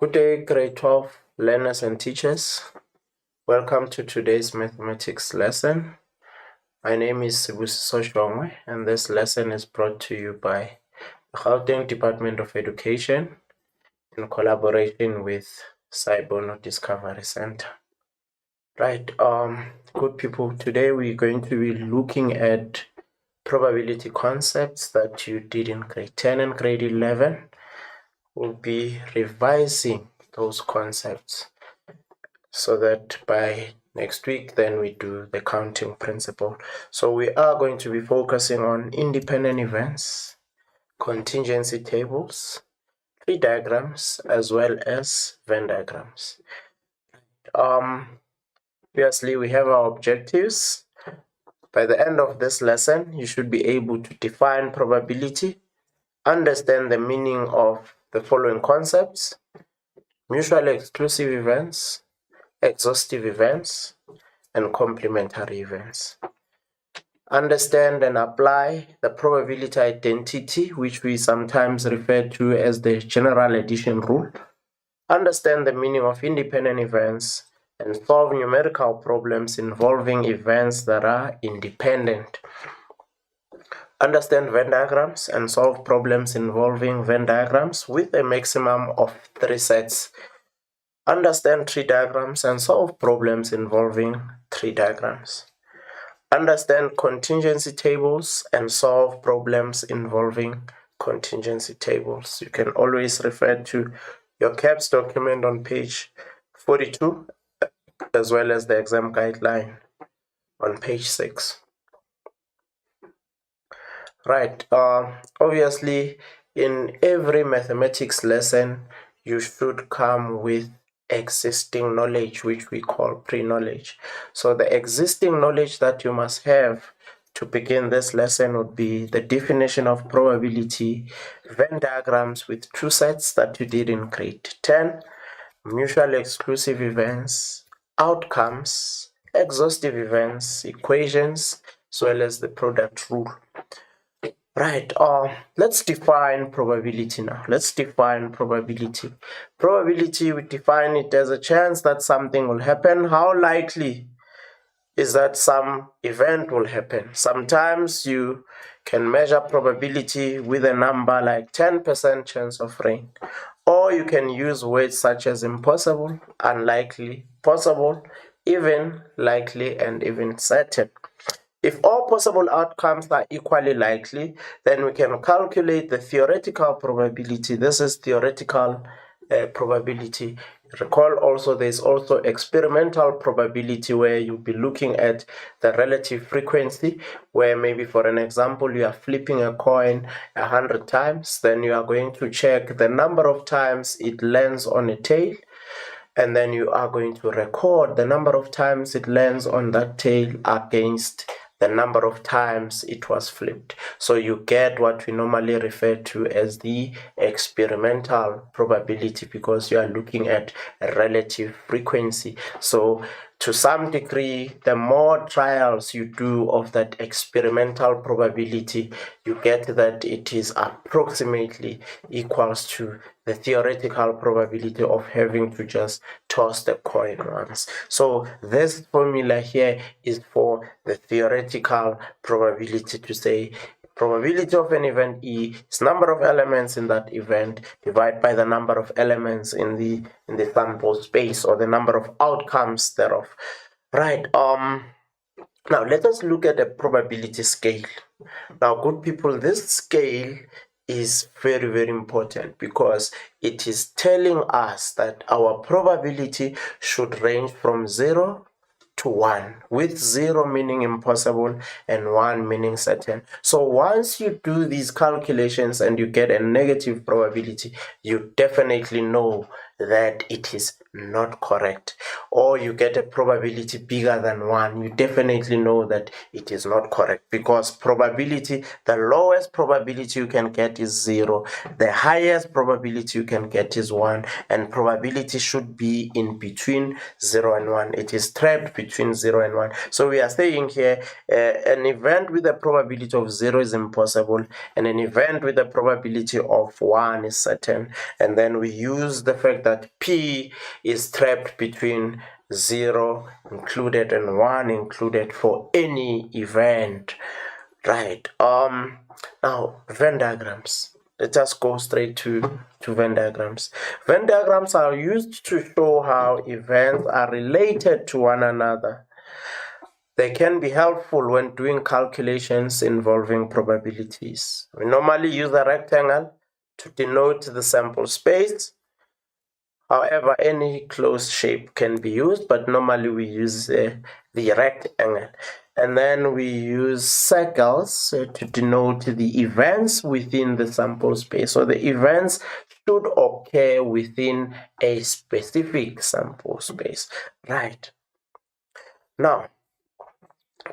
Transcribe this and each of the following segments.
Good day, grade 12 learners and teachers. Welcome to today's mathematics lesson. My name is Sibusiso Shongwe, and this lesson is brought to you by the Gauteng Department of Education in collaboration with Saibono Discovery Center. Right, good people, today we're going to be looking at probability concepts that you did in grade 10 and grade 11. We'll be revising those concepts so that by next week then we do the counting principle. So we are going to be focusing on independent events, contingency tables, tree diagrams, as well as Venn diagrams. Obviously we have our objectives. By the end of this lesson, you should be able to define probability, understand the meaning of the following concepts: mutually exclusive events, exhaustive events, and complementary events. Understand and apply the probability identity, which we sometimes refer to as the general addition rule. Understand the meaning of independent events and solve numerical problems involving events that are independent. Understand Venn diagrams and solve problems involving Venn diagrams with a maximum of 3 sets. Understand tree diagrams and solve problems involving tree diagrams. Understand contingency tables and solve problems involving contingency tables. You can always refer to your CAPS document on page 42, as well as the exam guideline on page 6. Right, obviously in every mathematics lesson, you should come with existing knowledge, which we call pre-knowledge. So the existing knowledge that you must have to begin this lesson would be the definition of probability, Venn diagrams with 2 sets that you did in grade 10, mutually exclusive events, outcomes, exhaustive events, equations, as well as the product rule. Right, let's define probability now. Let's define probability. Probability, we define it as a chance that something will happen. How likely is that some event will happen? Sometimes you can measure probability with a number like 10% chance of rain. Or you can use words such as impossible, unlikely, possible, even, likely, and even certain. If all possible outcomes are equally likely, then we can calculate the theoretical probability. This is theoretical probability. Recall also there's also experimental probability, where you'll be looking at the relative frequency, where maybe for an example you are flipping a coin 100 times, then you are going to check the number of times it lands on a tail, and then you are going to record the number of times it lands on that tail against the number of times it was flipped. So you get what we normally refer to as the experimental probability, because you are looking at a relative frequency. So to some degree, the more trials you do of that experimental probability, you get that it is approximately equals to the theoretical probability of having to just toss the coin once. So this formula here is for the theoretical probability, to say probability of an event E is number of elements in that event divided by the number of elements in the sample space, or the number of outcomes thereof. Right, now let us look at a probability scale. Now, good people, this scale is very, very important, because it is telling us that our probability should range from 0 to 1, with 0 meaning impossible and 1 meaning certain. So once you do these calculations and you get a negative probability, you definitely know that it is not correct. Or you get a probability bigger than 1, you definitely know that it is not correct, because probability, the lowest probability you can get is 0, the highest probability you can get is 1, and probability should be in between 0 and 1. It is trapped between between 0 and 1. So we are saying here an event with a probability of 0 is impossible, and an event with a probability of 1 is certain. And then we use the fact that P is trapped between 0 included and 1 included for any event. Right. Now Venn diagrams. Let us go straight to Venn diagrams. Venn diagrams are used to show how events are related to one another. They can be helpful when doing calculations involving probabilities. We normally use a rectangle to denote the sample space. However, any closed shape can be used, but normally we use the rectangle. And then we use circles to denote the events within the sample space. So the events should occur within a specific sample space. Right. Now,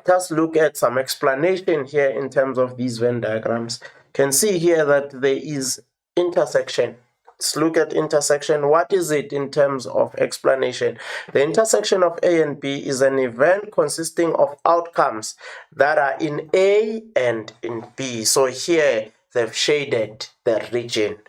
let's look at some explanation here in terms of these Venn diagrams. You can see here that there is intersection. Let's look at intersection. What is it in terms of explanation? The intersection of A and B is an event consisting of outcomes that are in A and in B. So here they've shaded the region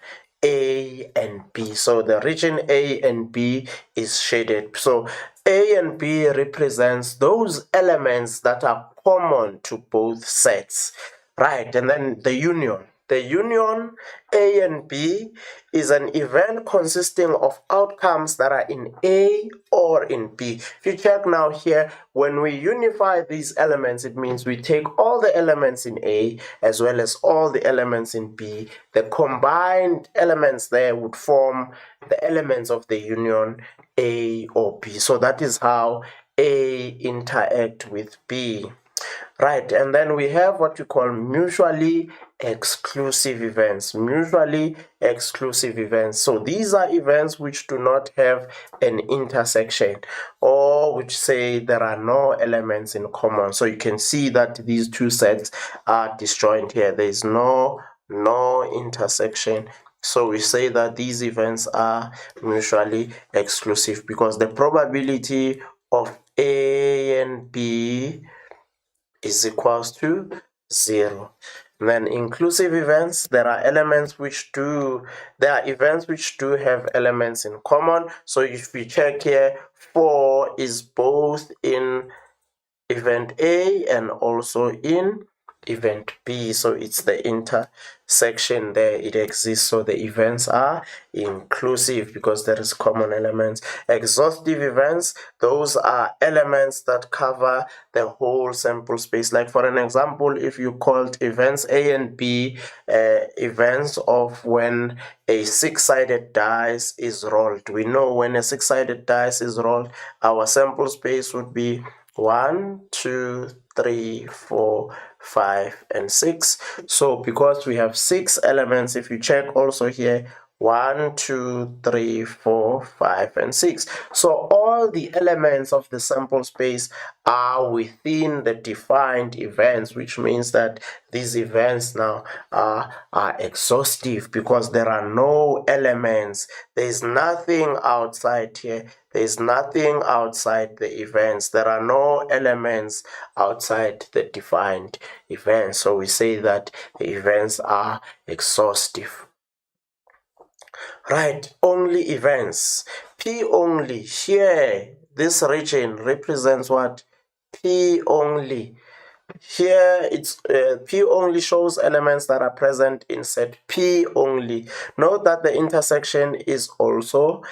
A and B. So the region A and B is shaded. So A and B represents those elements that are common to both sets. Right, and then the union. The union A and B is an event consisting of outcomes that are in A or in B. If you check now here, when we unify these elements, it means we take all the elements in A as well as all the elements in B. The combined elements there would form the elements of the union A or B. So that is how A interact with B. Right, and then we have what we call mutually exclusive events. Mutually exclusive events. So these are events which do not have an intersection, or which say there are no elements in common. So you can see that these two sets are disjoint here. There is no intersection. So we say that these events are mutually exclusive because the probability of A and B is equals to 0. And then inclusive events, there are events which do have elements in common. So if we check here, 4 is both in event A and also in event B. So it's the intersection there, it exists. So the events are inclusive because there is common elements. Exhaustive events, those are elements that cover the whole sample space. Like for an example, if you called events A and B events of when a 6-sided dice is rolled. We know when a 6-sided dice is rolled, our sample space would be 1, 2, 3, 4, 5, and 6. So because we have 6 elements, if you check also here, 1, 2, 3, 4, 5, and 6. So all the elements of the sample space are within the defined events, which means that these events now are exhaustive because there are no elements. There is nothing outside here. There is nothing outside the events. There are no elements outside the defined events. So we say that the events are exhaustive. Right, only events. P only. Here, this region represents what? P only. Here, it's P only shows elements that are present in set P only. Note that the intersection is also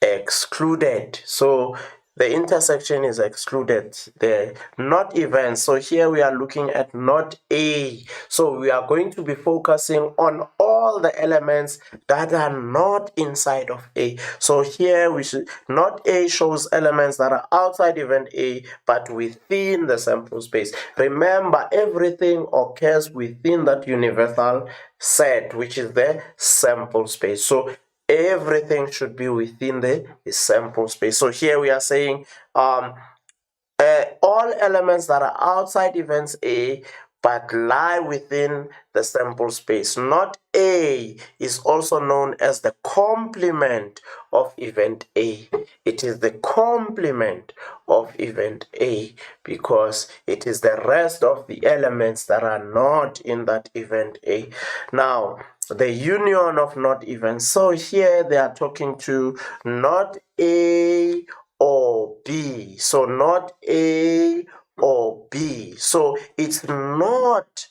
excluded. So the intersection is excluded there, not events. So here we are looking at not A. So we are going to be focusing on all the elements that are not inside of A. So here we should, not A shows elements that are outside event A but within the sample space. Remember, everything occurs within that universal set, which is the sample space. So everything should be within the sample space. So here we are saying all elements that are outside events A but lie within the sample space. Not A is also known as the complement of event A. It is the complement of event A because it is the rest of the elements that are not in that event A. Now, the union of not events. So here they are talking to not A or B. So not A or B. So it's not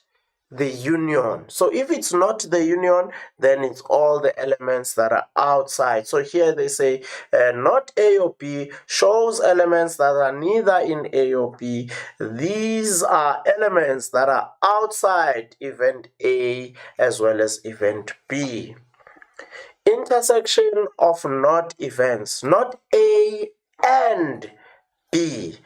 the union. So if it's not the union, then it's all the elements that are outside. So here they say not A or B shows elements that are neither in A or B. These are elements that are outside event A as well as event B. Intersection of not events, not A and B,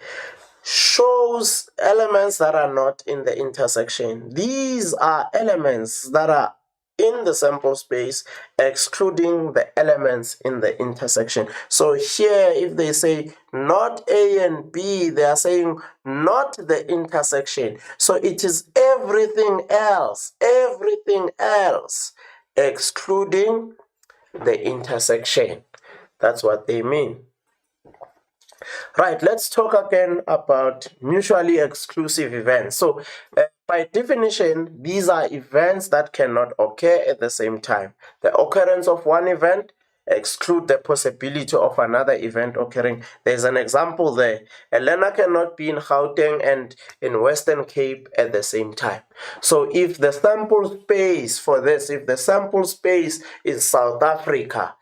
shows elements that are not in the intersection. These are elements that are in the sample space, excluding the elements in the intersection. So here, if they say not A and B, they are saying not the intersection. So it is everything else, excluding the intersection. That's what they mean. Right, let's talk again about mutually exclusive events. So, by definition, these are events that cannot occur at the same time. The occurrence of one event exclude the possibility of another event occurring. There's an example there. Elena cannot be in Gauteng and in Western Cape at the same time. So if the sample space for this, if the sample space is South Africa,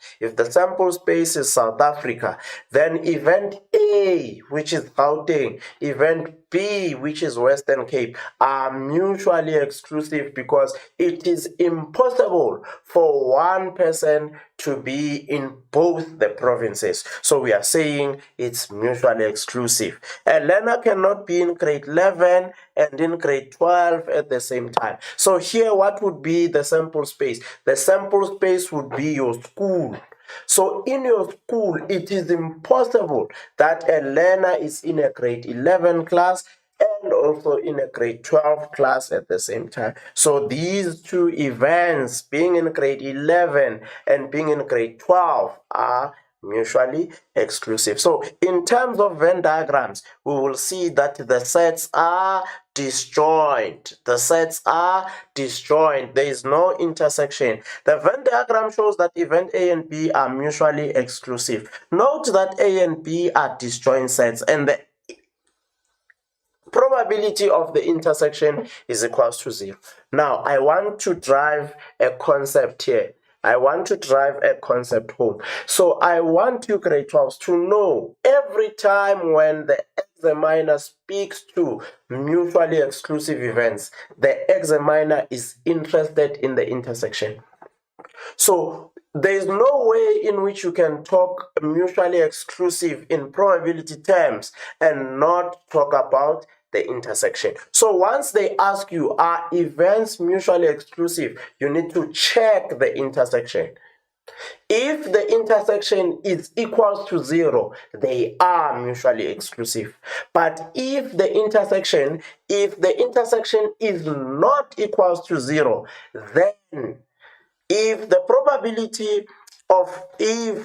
then event A, which is Gauteng, event B, which is Western Cape, are mutually exclusive because it is impossible for one person to be in both the provinces. So we are saying it's mutually exclusive. Elena cannot be in grade 11 and in grade 12 at the same time. So here, what would be the sample space? The sample space would be your school. So in your school, it is impossible that a learner is in a grade 11 class and also in a grade 12 class at the same time. So these two events, being in grade 11 and being in grade 12, are mutually exclusive. So in terms of Venn diagrams, we will see that the sets are disjoint. There is no intersection. The Venn diagram shows that event A and B are mutually exclusive. Note that A and B are disjoint sets and the probability of the intersection is equals to 0. Now, I want to drive a concept here. Home. So I want you grade 12s to know every time when the examiner speaks to mutually exclusive events, the examiner is interested in the intersection. So there is no way in which you can talk mutually exclusive in probability terms and not talk about the intersection. So once they ask you, are events mutually exclusive, you need to check the intersection. If the intersection is equals to 0, they are mutually exclusive. But if the intersection is not equals to 0, then if the probability of A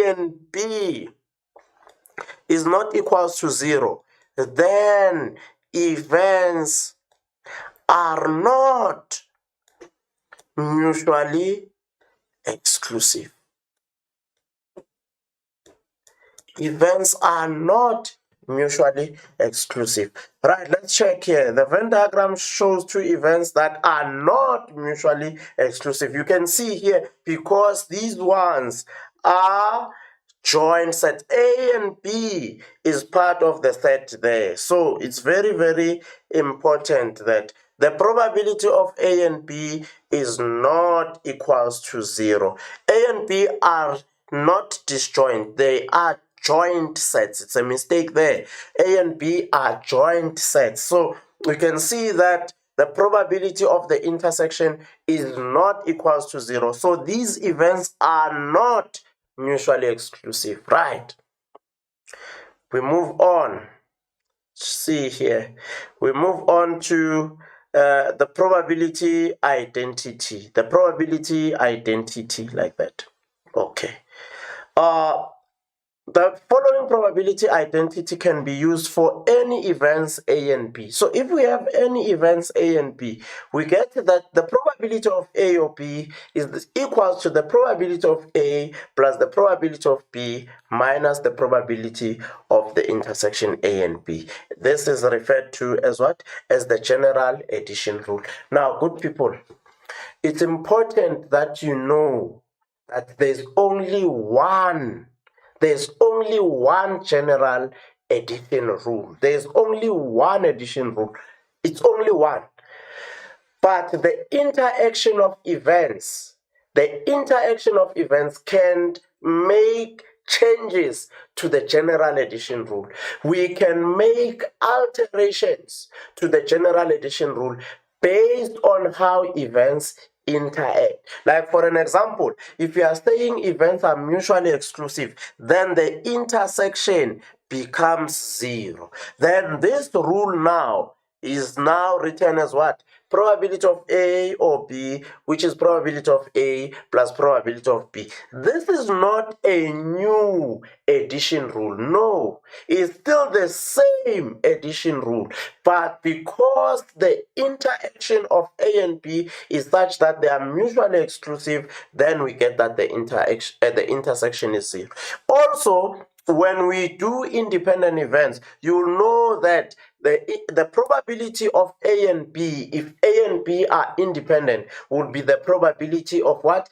and B is not equals to 0, then events are not mutually exclusive. Events are not mutually exclusive. Right, let's check here. The Venn diagram shows two events that are not mutually exclusive. You can see here, because these ones are joint set, A and B is part of the set there. So it's very, very important that the probability of A and B is not equals to 0. A and B are not disjoint. They are joint sets. It's a mistake there. A and B are joint sets. So we can see that the probability of the intersection is not equals to 0. So these events are not mutually exclusive, right? We move on. see here. We move on to the probability identity. The probability identity like that. Okay. Uh, The following probability identity can be used for any events A and B. So if we have any events A and B, we get that the probability of A or B is equals to the probability of A plus the probability of B minus the probability of the intersection A and B. This is referred to as what? As the general addition rule. Now, good people, it's important that you know that there's only one general addition rule. There's only one addition rule. It's only one. But the interaction of events can make changes to the general addition rule. We can make alterations to the general addition rule based on how events interact. Like for an example, if you are saying events are mutually exclusive, then the intersection becomes 0. Then this rule now is now written as what? Probability of A or B, which is probability of A plus probability of B. This is not a new addition rule. No, it's still the same addition rule. But because the interaction of A and B is such that they are mutually exclusive, then we get that the intersection is 0. Also, when we do independent events, you'll know that the probability of A and B, if A and B are independent, would be the probability of what?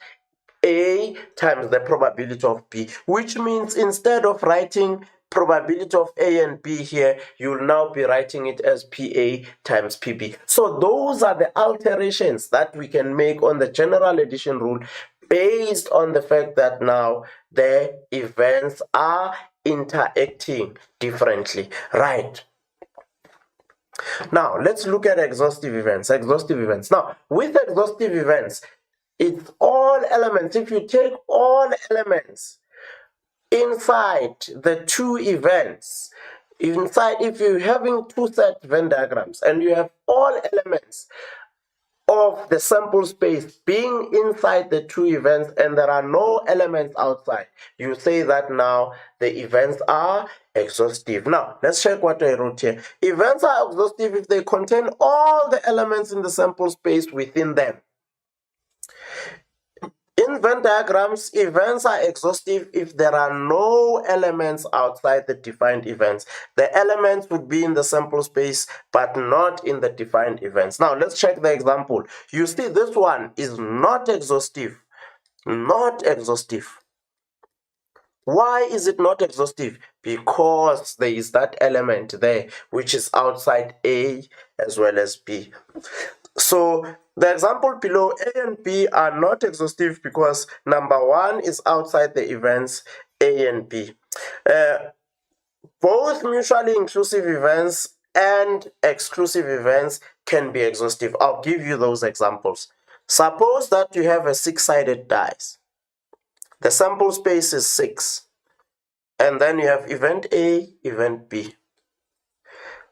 A times the probability of B, which means instead of writing probability of A and B here, you'll now be writing it as PA times PB. So those are the alterations that we can make on the general addition rule based on the fact that now the events are interacting differently. Right. Now, let's look at exhaustive events. Now, with exhaustive events, it's all elements. If you take all elements inside the two events, if you're having two set Venn diagrams and you have all elements of the sample space being inside the two events and there are no elements outside, you say that now the events are exhaustive. Now, let's check what I wrote here. Events are exhaustive if they contain all the elements in the sample space within them. In Venn diagrams, events are exhaustive if there are no elements outside the defined events. The elements would be in the sample space, but not in the defined events. Now, let's check the example. You see, this one is not exhaustive. Not exhaustive. Why is it not exhaustive? Because there is that element there, which is outside A as well as B. So the example below, A and B are not exhaustive because number one is outside the events A and B. Both mutually inclusive events and exclusive events can be exhaustive. I'll give you those examples. Suppose that you have a six-sided dice. The sample space is 6. And then you have event A, event B.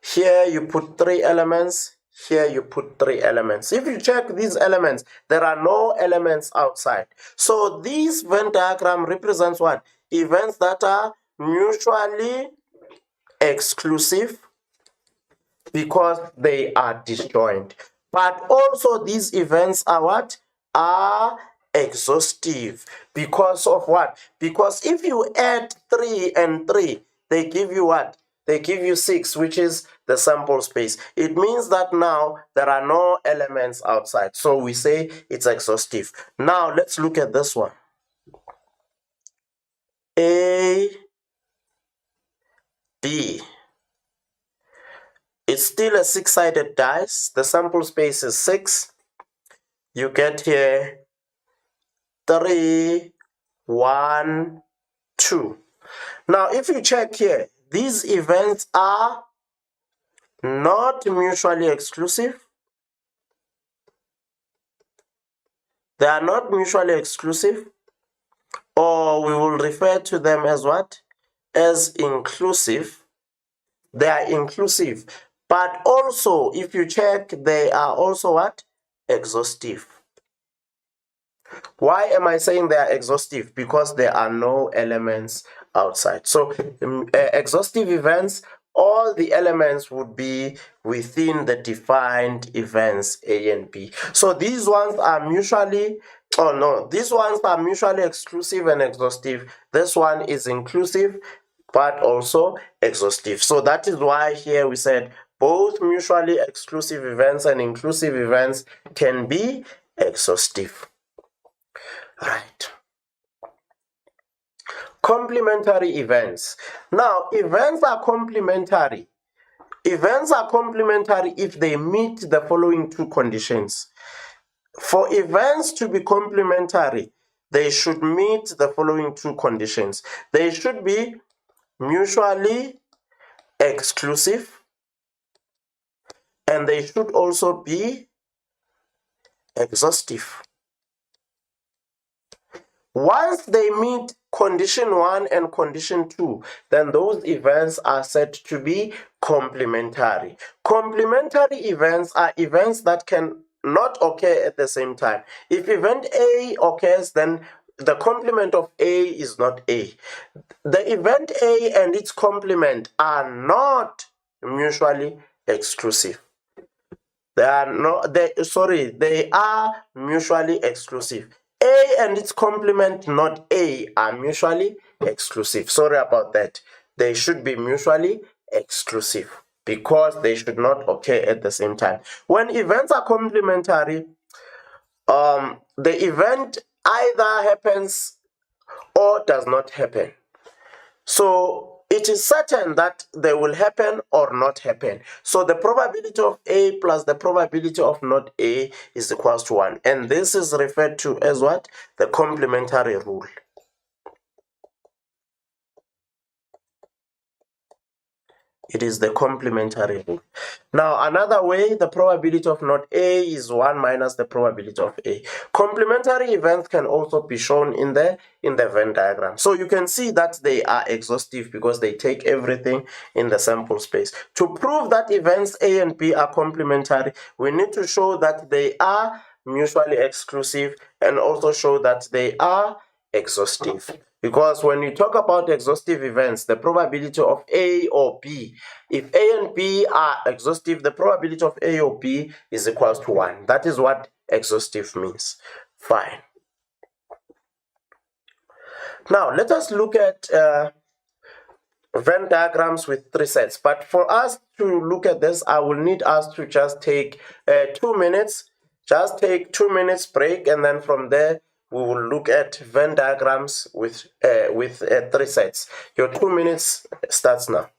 Here you put 3 elements. Here you put 3 elements. If you check these elements, there are no elements outside. So this Venn diagram represents what? Events that are mutually exclusive because they are disjoint. But also these events are what? Are exhaustive. Because of what? Because if you add 3 and 3, they give you what? They give you 6, which is the sample space. It means that now there are no elements outside. So we say it's exhaustive. Now let's look at this one. A, B. It's still a 6-sided dice. The sample space is 6. You get here 3, 1, 2. Now, if you check here, these events are not mutually exclusive. They are not mutually exclusive, or we will refer to them as what? As inclusive. They are inclusive. But also, if you check, they are also what? Exhaustive. Why am I saying they are exhaustive? Because there are no elements outside. So exhaustive events, all the elements would be within the defined events A and B. So these ones are mutually, oh no, these ones are mutually exclusive and exhaustive. This one is inclusive, but also exhaustive. So that is why here we said both mutually exclusive events and inclusive events can be exhaustive. Right. Complementary events. Now, events are complementary. Events are complementary if they meet the following two conditions. For events to be complementary, they should meet the following two conditions. They should be mutually exclusive, and they should also be exhaustive. Once they meet condition 1 and condition 2, then those events are said to be complementary. Complementary events are events that can not occur at the same time. If event A occurs, then the complement of A is not A. The event A and its complement are not mutually exclusive. They are mutually exclusive. A and its complement, not A, are mutually exclusive. Sorry about that. They should be mutually exclusive because they should not occur at the same time. When events are complementary, the event either happens or does not happen. So it is certain that they will happen or not happen. So the probability of A plus the probability of not A is equals to 1. And this is referred to as what? The complementary rule. It is the complementary rule. Now, another way, the probability of not A is 1 minus the probability of A. Complementary events can also be shown in the Venn diagram. So you can see that they are exhaustive because they take everything in the sample space. To prove that events A and B are complementary, we need to show that they are mutually exclusive and also show that they are exhaustive. Because when you talk about exhaustive events, the probability of A or B, if A and B are exhaustive, the probability of A or B is equals to 1. That is what exhaustive means. Fine. Now, let us look at Venn diagrams with 3 sets. But for us to look at this, I will need us to just take 2 minutes. Just take 2 minutes break, and then from there, we will look at Venn diagrams with 3 sets. Your 2 minutes starts now.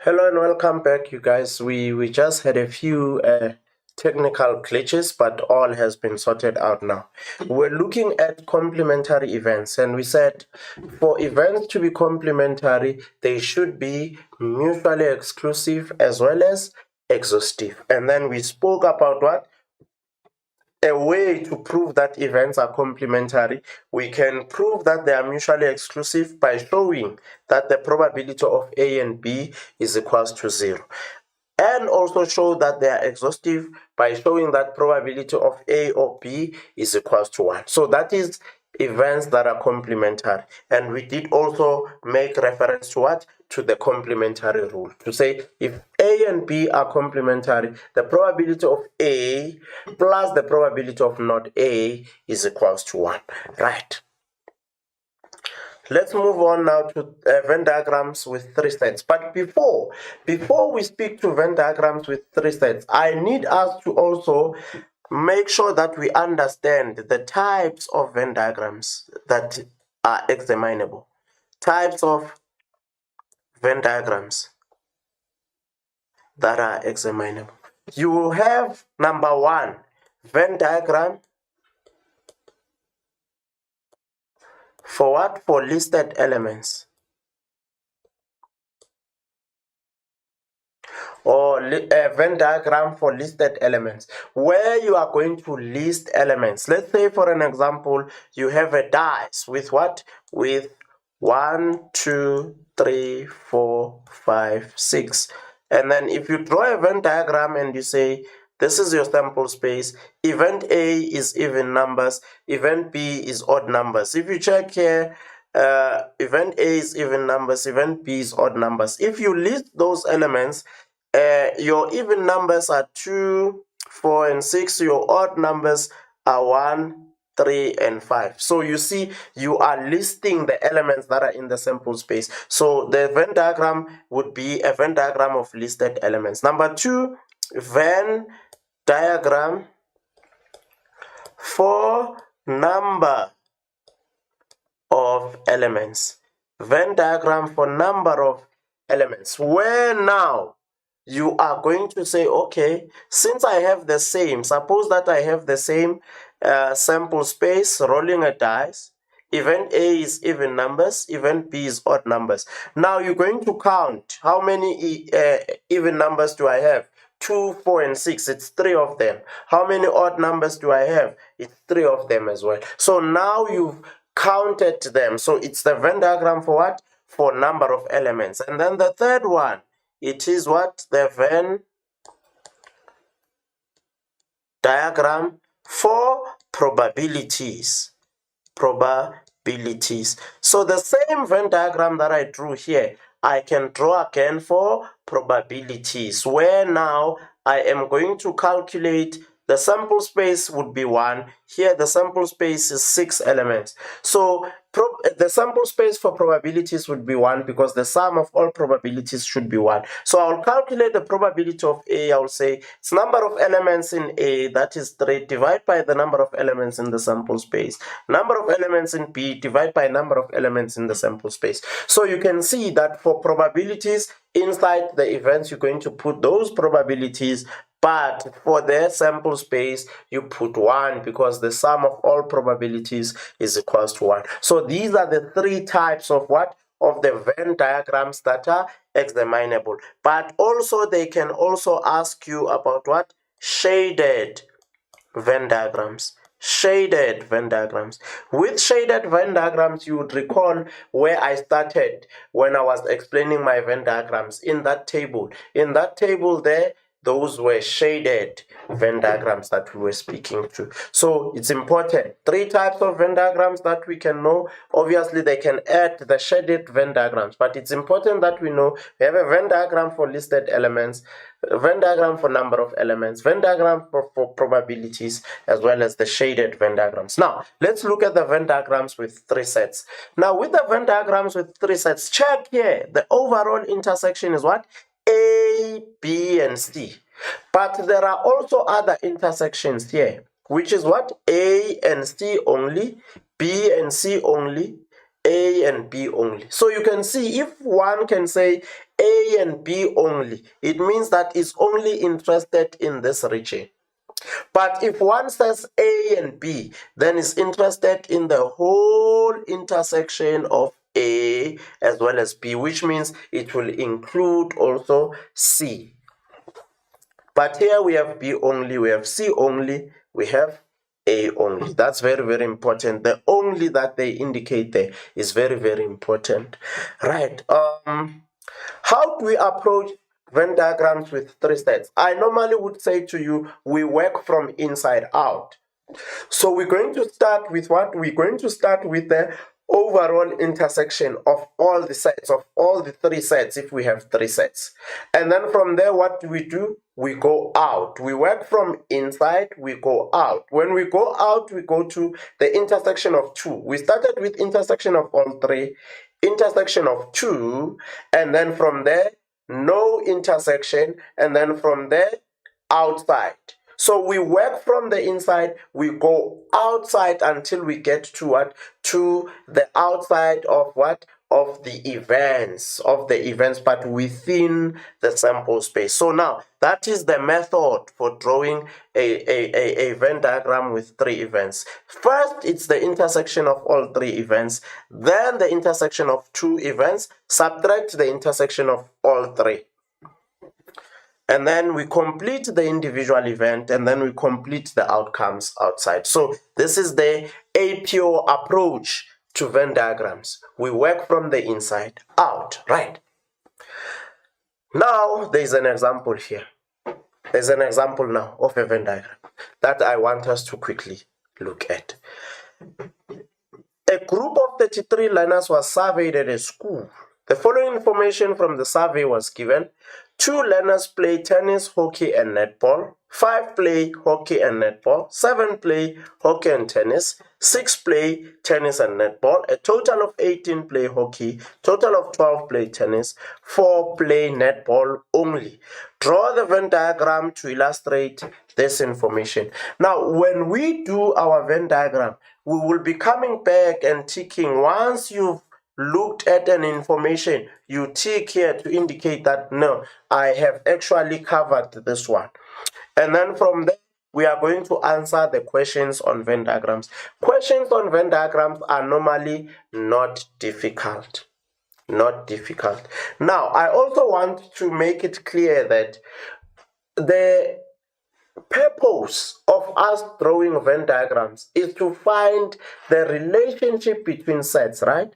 Hello and welcome back, you guys. We just had a few technical glitches, but all has been sorted out now. We're looking at complementary events, and we said for events to be complementary, they should be mutually exclusive as well as exhaustive. And then we spoke about what? A way to prove that events are complementary. We can prove that they are mutually exclusive by showing that the probability of A and B is equals to 0, and also show that they are exhaustive by showing that probability of A or B is equals to 1. So that is events that are complementary. And we did also make reference to what? To the complementary rule. To say if A and B are complementary, the probability of A plus the probability of not A is equals to 1. Right. Let's move on now to Venn diagrams with 3 sets. But before we speak to Venn diagrams with 3 sets, I need us to also make sure that we understand the types of Venn diagrams that are examinable. Types of Venn diagrams that are examinable. You will have number 1, Venn diagram for what? For listed elements. Or a Venn diagram for listed elements, where you are going to list elements. Let's say, for an example, you have a dice with what? With 1, 2, 3, 4, 5, 6. And then if you draw a Venn diagram and you say, this is your sample space, event A is even numbers, event B is odd numbers. If you check here, event A is even numbers, event B is odd numbers. If you list those elements, your even numbers are 2, 4, and 6. Your odd numbers are 1, 3, and 5. So you see, you are listing the elements that are in the sample space. So the Venn diagram would be a Venn diagram of listed elements. Number 2, Venn diagram for number of elements. Venn diagram for number of elements, where now you are going to say, okay, since I have the same, suppose that I have the same sample space, rolling a dice, event A is even numbers, event B is odd numbers. Now you're going to count how many even numbers do I have? 2, 4, and 6. It's 3 of them. How many odd numbers do I have? It's 3 of them as well. So now you've counted them. So it's the Venn diagram for what? For number of elements. And then the third one, it is what? The Venn diagram for probabilities. Probabilities. So the same Venn diagram that I drew here, I can draw again for probabilities, where now I am going to calculate the sample space would be 1. Here the sample space is 6 elements. So the sample space for probabilities would be 1 because the sum of all probabilities should be 1. So I'll calculate the probability of A. I'll say it's number of elements in A, that is 3, divide by the number of elements in the sample space. Number of elements in B, divide by number of elements in the sample space. So you can see that for probabilities, inside the events, you're going to put those probabilities, but for the sample space, you put 1 because the sum of all probabilities is equals to 1. So these are the 3 types of what? Of the Venn diagrams that are examinable. But also they can also ask you about what? Shaded Venn diagrams. Shaded Venn diagrams. With shaded Venn diagrams, you would recall where I started when I was explaining my Venn diagrams in that table. In that table there, those were shaded Venn diagrams that we were speaking to. So it's important. 3 types of Venn diagrams that we can know. Obviously, they can add the shaded Venn diagrams, but it's important that we know we have a Venn diagram for listed elements, a Venn diagram for number of elements, Venn diagram for probabilities, as well as the shaded Venn diagrams. Now, let's look at the Venn diagrams with 3 sets. Now, with the Venn diagrams with 3 sets, check here. The overall intersection is what? A, B, and C. But there are also other intersections here, which is what? A and C only, B and C only, A and B only. So you can see if one can say A and B only, it means that it's only interested in this region. But if one says A and B, then it's interested in the whole intersection of A as well as B, which means it will include also C. But here we have B only, we have C only, we have A only. That's very, very important. The only that they indicate there is very, very important. Right. How do we approach Venn diagrams with three sets? I normally would say to you, we work from inside out. So we're going to start with what? We're going to start with the overall intersection of all the sets, of all the three sets, if we have three sets. And then from there, what do? We go out. We work from inside, we go out. When we go out, we go to the intersection of two. We started with intersection of all three, intersection of two, and then from there, no intersection, and then from there, outside. So we work from the inside, we go outside until we get to what? To the outside of what? Of the events, but within the sample space. So now, that is the method for drawing a Venn diagram with three events. First, it's the intersection of all three events, then the intersection of two events, subtract the intersection of all three. And then we complete the individual event, and then we complete the outcomes outside. So this is the APO approach to Venn diagrams. We work from the inside out, right? Now, there's an example here. There's an example now of a Venn diagram that I want us to quickly look at. A group of 33 learners was surveyed at a school. The following information from the survey was given. 2 learners play tennis, hockey, and netball. 5 play hockey and netball. 7 play hockey and tennis. 6 play tennis and netball. A total of 18 play hockey. Total of 12 play tennis. 4 play netball only. Draw the Venn diagram to illustrate this information. Now, when we do our Venn diagram, we will be coming back and ticking. Once you've looked at an information, you tick here to indicate that, no, I have actually covered this one. And then from there, we are going to answer the questions on Venn diagrams. Questions on Venn diagrams are normally not difficult. Not difficult. Now, I also want to make it clear that the purpose of us drawing Venn diagrams is to find the relationship between sets, right?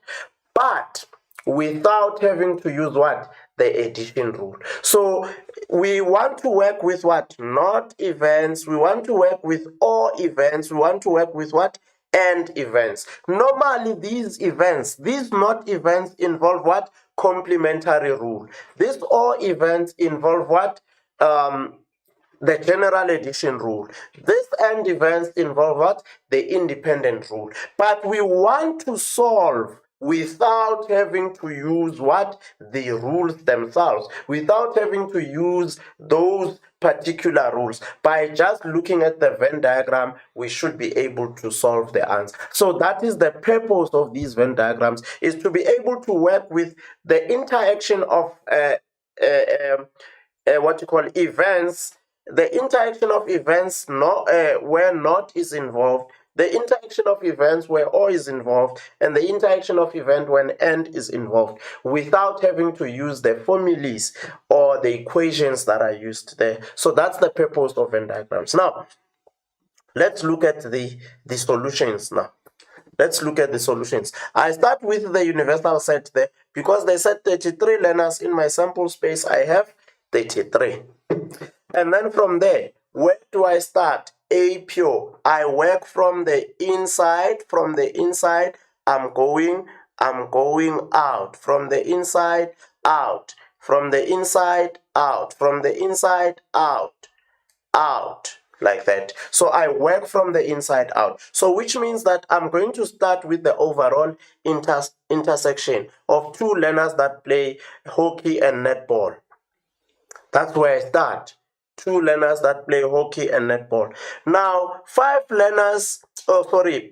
But without having to use what? The addition rule. So we want to work with what? Not events. We want to work with or events. We want to work with what? And events. Normally these events, these not events involve what? Complementary rule. These or events involve what? The general addition rule. This and events involve what? The independent rule. But we want to solve without having to use what? The rules themselves, without having to use those particular rules. By just looking at the Venn diagram, we should be able to solve the answer. So that is the purpose of these Venn diagrams, is to be able to work with the interaction of what you call events, the interaction of events where not is involved, the interaction of events where or is involved, and the interaction of event when and is involved, without having to use the formulas or the equations that are used there. So that's the purpose of Venn diagrams. Now, let's look at the solutions now. Let's look at the solutions. I start with the universal set there because they said 33 learners in my sample space. I have 33. And then from there, where do I start? A pure. I work from the inside. From the inside, I'm going out. From the inside, out. From the inside, out. From the inside, out. Out. Like that. So I work from the inside out. So which means that I'm going to start with the overall intersection of 2 learners that play hockey and netball. That's where I start. 2 learners that play hockey and netball. Now, 5 learners,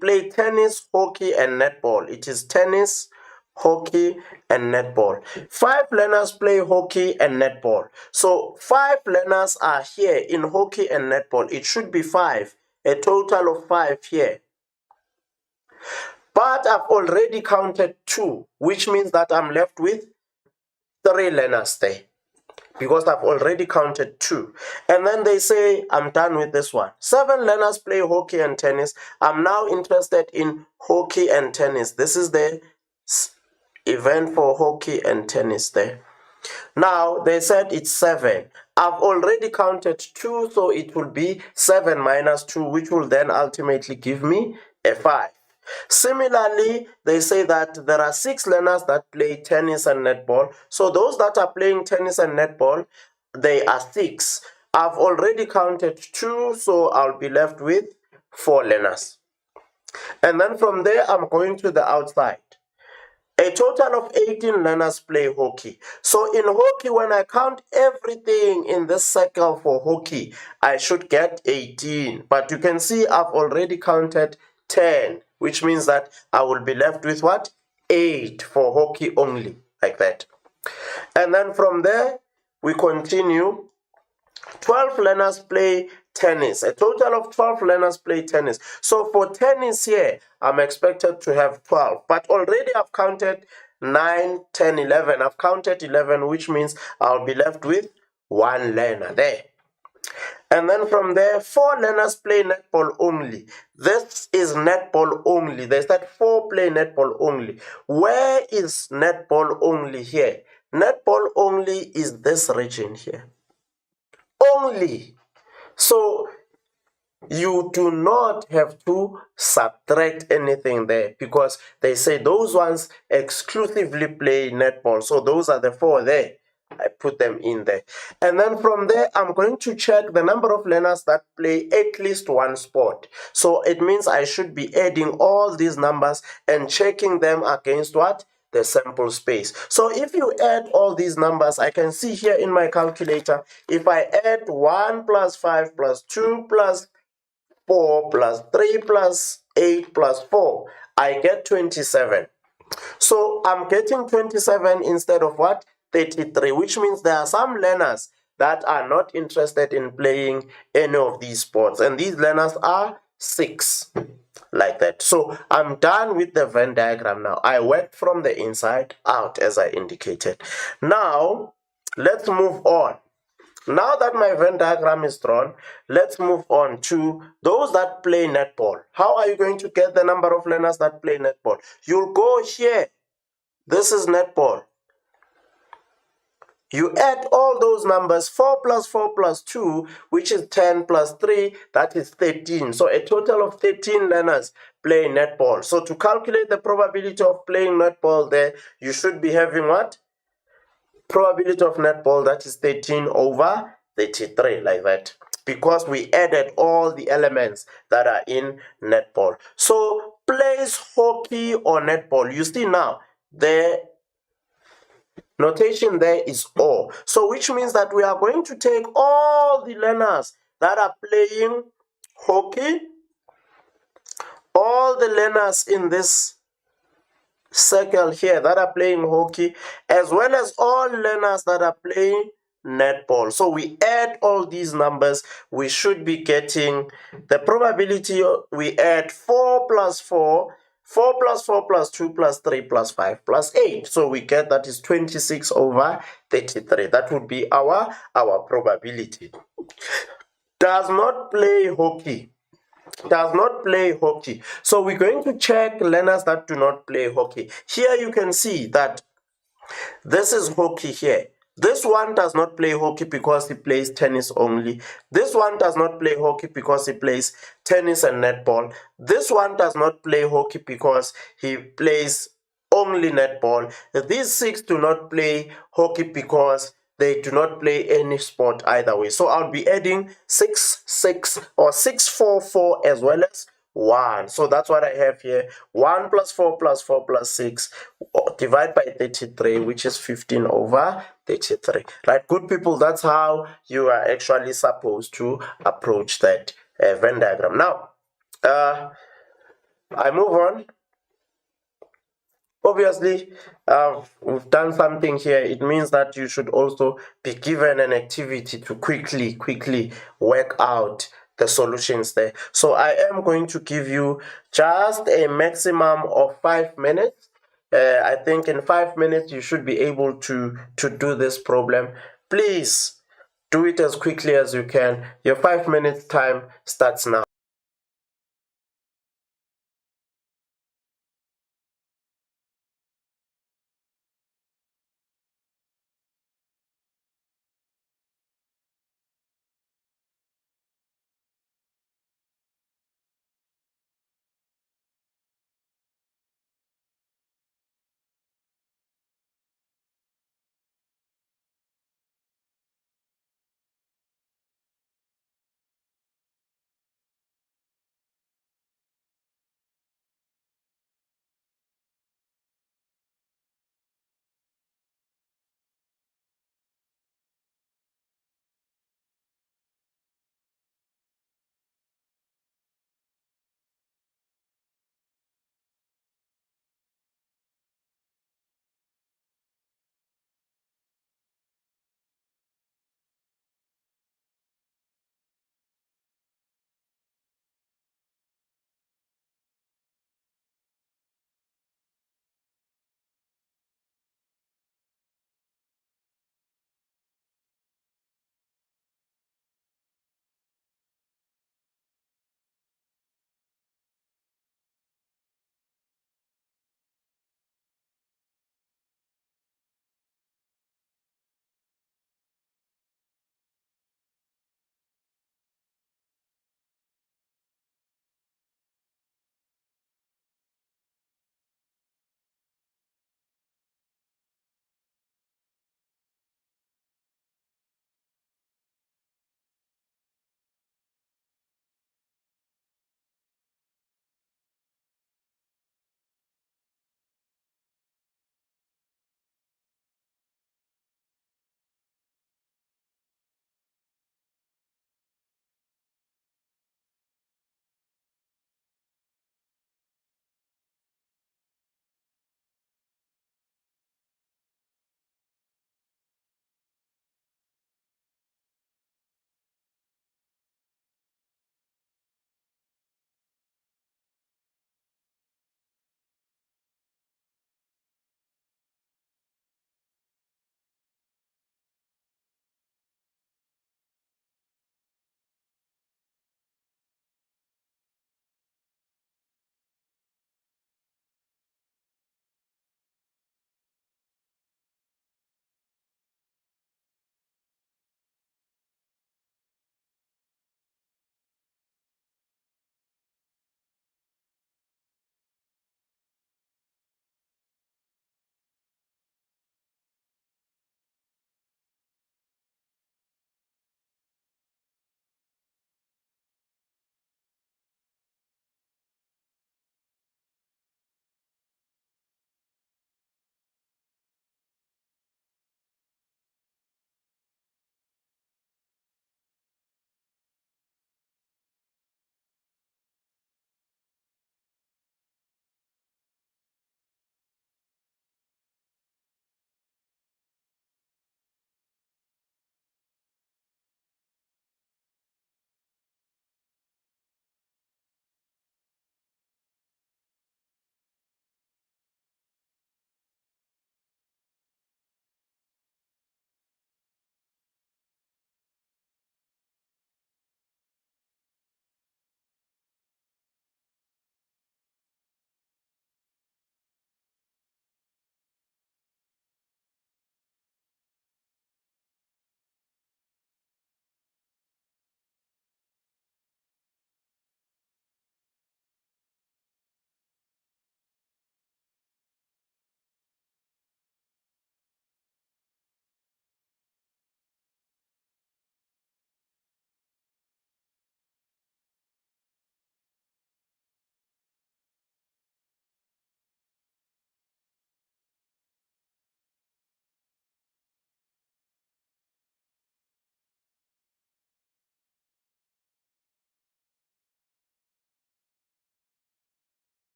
play tennis, hockey, and netball. It is tennis, hockey, and netball. 5 learners play hockey and netball. So 5 learners are here in hockey and netball. It should be 5, a total of 5 here. But I've already counted 2, which means that I'm left with 3 learners there, because I've already counted 2. And then they say, I'm done with this one. 7 learners play hockey and tennis. I'm now interested in hockey and tennis. This is the event for hockey and tennis there. Now, they said it's 7. I've already counted 2, so it will be 7 minus 2, which will then ultimately give me a 5. Similarly, they say that there are 6 learners that play tennis and netball. So those that are playing tennis and netball, they are 6. I've already counted 2, so I'll be left with 4 learners. And then from there, I'm going to the outside. A total of 18 learners play hockey. So in hockey, when I count everything in this circle for hockey, I should get 18. But you can see I've already counted 10, which means that I will be left with what? 8 for hockey only, like that. And then from there, we continue. 12 learners play tennis. A total of 12 learners play tennis. So for tennis here, I'm expected to have 12. But already I've counted 9, 10, 11. I've counted 11, which means I'll be left with 1 learner there. And then from there, 4 learners play netball only. This is netball only. They said 4 play netball only. Where is netball only here? Netball only is this region here. Only. So you do not have to subtract anything there, because they say those ones exclusively play netball. So those are the 4 there. I put them in there. And then from there, I'm going to check the number of learners that play at least one sport. So it means I should be adding all these numbers and checking them against what? The sample space. So if you add all these numbers, I can see here in my calculator, if I add 1 plus 5 plus 2 plus 4 plus 3 plus 8 plus 4, I get 27. So I'm getting 27 instead of what? 33, which means there are some learners that are not interested in playing any of these sports. And these learners are 6, like that. So I'm done with the Venn diagram now. I worked from the inside out, as I indicated. Now, let's move on. Now that my Venn diagram is drawn, let's move on to those that play netball. How are you going to get the number of learners that play netball? You'll go here. This is netball. You add all those numbers, 4 plus 4 plus 2, which is 10 plus 3, that is 13. So a total of 13 learners play netball. So to calculate the probability of playing netball there, you should be having what? Probability of netball, that is 13 over 33, like that. Because we added all the elements that are in netball. So plays hockey or netball. You see now, the notation there is all. So which means that we are going to take all the learners that are playing hockey, all the learners in this circle here that are playing hockey, as well as all learners that are playing netball. So we add all these numbers, we should be getting the probability. We add 4 plus 4, 4 plus 4 plus 2 plus 3 plus 5 plus 8. So we get that is 26 over 33. That would be our probability. Does not play hockey. Does not play hockey. So we're going to check learners that do not play hockey. Here you can see that this is hockey here. This one does not play hockey because he plays tennis only. This one does not play hockey because he plays tennis and netball. This one does not play hockey because he plays only netball. These 6 do not play hockey because they do not play any sport either way. So I'll be adding 6, 6 or 6, 4, 4 as well as 1. So that's what I have here. 1 plus 4 plus 4 plus 6 divide by 33, which is 15 over 33. Right, good people, that's how you are actually supposed to approach that Venn diagram. Now, I move on. Obviously, we've done something here. It means that you should also be given an activity to quickly work out the solutions there. So I am going to give you just a maximum of 5 minutes. I think in 5 minutes you should be able to do this problem. Please do it as quickly as you can. Your 5 minutes time starts now.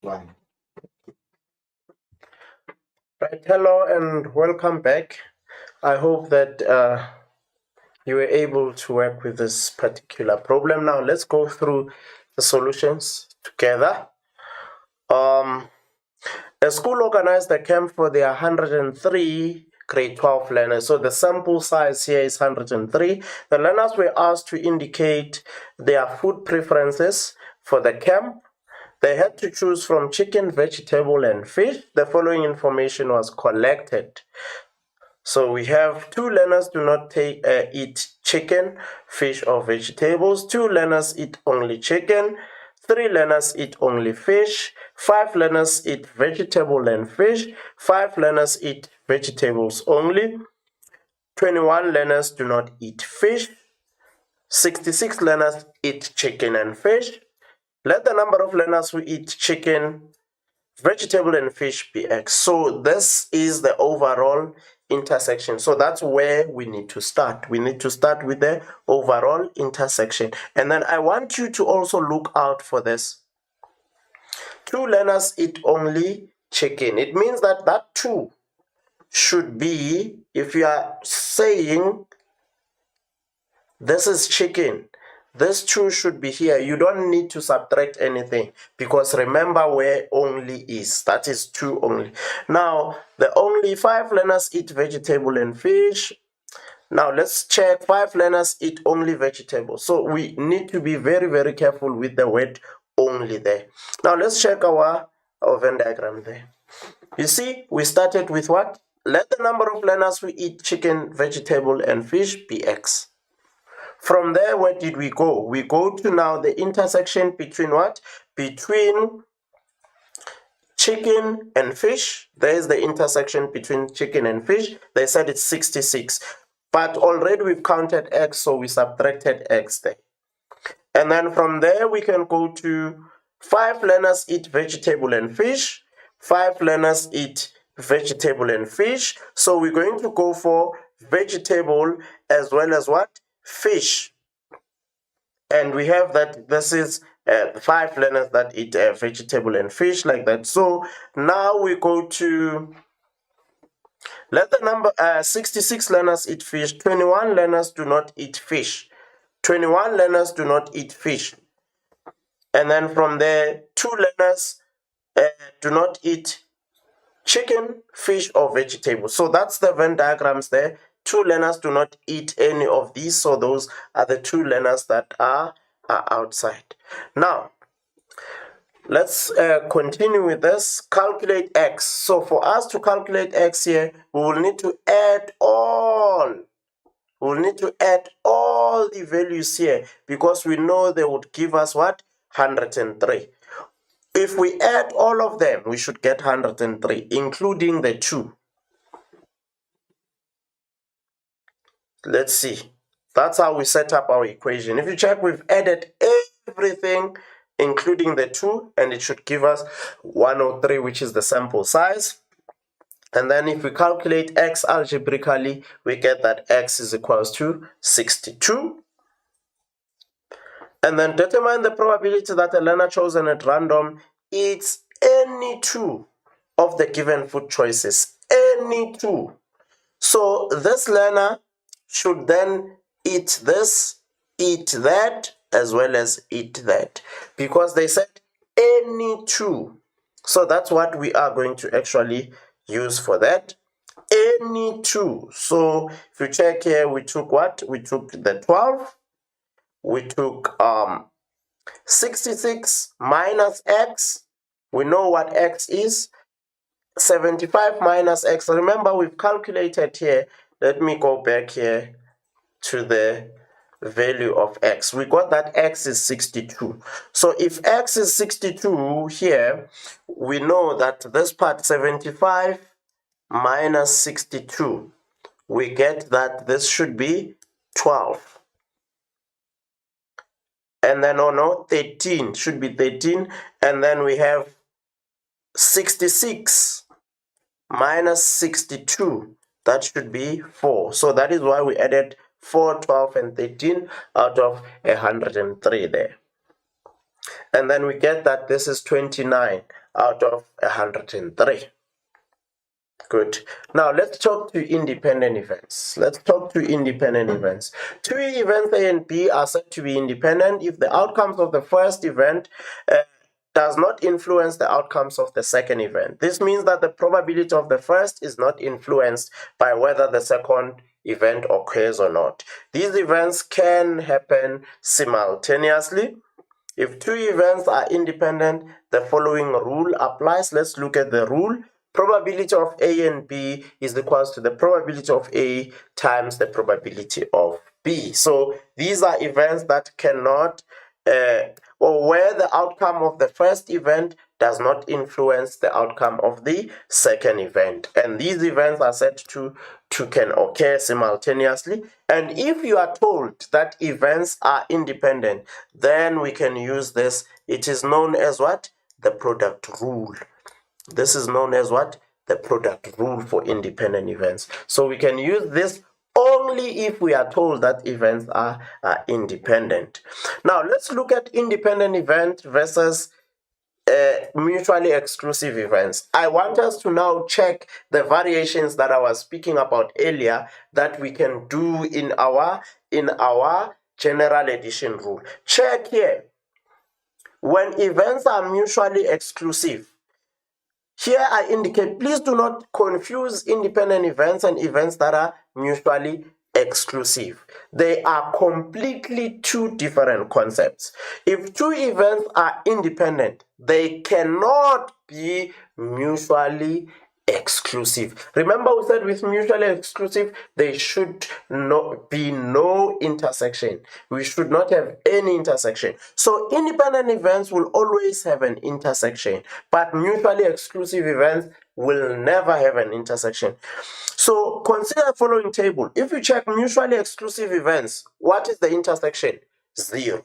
Right, hello and welcome back. I hope that you were able to work with this particular problem. Now let's go through the solutions together. A school organized a camp for their 103 grade 12 learners. So the sample size here is 103. The learners were asked to indicate their food preferences for the camp. They had to choose from chicken, vegetable, and fish. The following information was collected. So we have 2 learners do not eat chicken, fish, or vegetables. 2 learners eat only chicken. 3 learners eat only fish. 5 learners eat vegetable and fish. 5 learners eat vegetables only. 21 learners do not eat fish. 66 learners eat chicken and fish. Let the number of learners who eat chicken, vegetable, and fish be X. So this is the overall intersection. So that's where we need to start. We need to start with the overall intersection. And then I want you to also look out for this. 2 learners eat only chicken. It means that that 2 should be, if you are saying this is chicken, this 2 should be here. You don't need to subtract anything because remember where only is. That is 2 only. Now, the only 5 learners eat vegetable and fish. Now, let's check 5 learners eat only vegetables. So, we need to be very, very careful with the word only there. Now, let's check our Venn diagram there. You see, we started with what? Let the number of learners who eat chicken, vegetable, and fish be X. From there, where did we go? We go to now the intersection between what? Between chicken and fish. There is the intersection between chicken and fish. They said it's 66. But already we've counted X, so we subtracted X there. And then from there, we can go to 5 learners eat vegetable and fish. 5 learners eat vegetable and fish. So we're going to go for vegetable as well as what? Fish. And we have that this is 5 learners that eat vegetable and fish like that. So now we go to, let the number 66 learners eat fish. 21 learners do not eat fish. 21 learners do not eat fish. And then from there, 2 learners do not eat chicken, fish, or vegetables. So that's the Venn diagrams there. 2 learners do not eat any of these. So those are the 2 learners that are outside. Now, let's continue with this. Calculate X. So for us to calculate X here, we will need to add all. We'll need to add all the values here because we know they would give us what? 103. If we add all of them, we should get 103, including the 2. Let's see. That's how we set up our equation. If you check, we've added everything, including the 2, and it should give us 103, which is the sample size. And then if we calculate X algebraically, we get that X is equals to 62. And then determine the probability that a learner chosen at random eats any 2 of the given food choices. Any 2. So this learner should then eat this, eat that, as well as eat that. Because they said any 2. So that's what we are going to actually use for that. Any 2. So if you check here, we took what? We took the 12. We took 66 minus X. We know what X is. 75 minus X. Remember, we've calculated here. Let me go back here to the value of X. We got that X is 62. So if X is 62 here, we know that this part 75 minus 62, we get that this should be 12. And then, 13 should be 13. And then we have 66 minus 62. That should be 4. So that is why we added 4, 12, and 13 out of 103 there. And then we get that this is 29 out of 103. Good. Now let's talk to independent events. Let's talk to independent events. Two events A and B are said to be independent if the outcomes of the first event does not influence the outcomes of the second event. This means that the probability of the first is not influenced by whether the second event occurs or not. These events can happen simultaneously. If two events are independent, the following rule applies. Let's look at the rule. Probability of A and B is equals to the probability of A times the probability of B. So these are events that cannot, or where the outcome of the first event does not influence the outcome of the second event. And these events are said to can occur simultaneously. And if you are told that events are independent, then we can use this. It is known as what? The product rule. This is known as what? The product rule for independent events. So we can use this only if we are told that events are independent. Now let's look at independent event versus mutually exclusive events. I want us to now check the variations that I was speaking about earlier that we can do in our general addition rule. Check here. When events are mutually exclusive, here I indicate, please do not confuse independent events and events that are mutually exclusive. They are completely two different concepts. If two events are independent, they cannot be mutually exclusive. Remember, we said with mutually exclusive, there should not be no intersection. We should not have any intersection. So independent events will always have an intersection, but mutually exclusive events will never have an intersection. So consider the following table. If you check mutually exclusive events, what is the intersection? 0.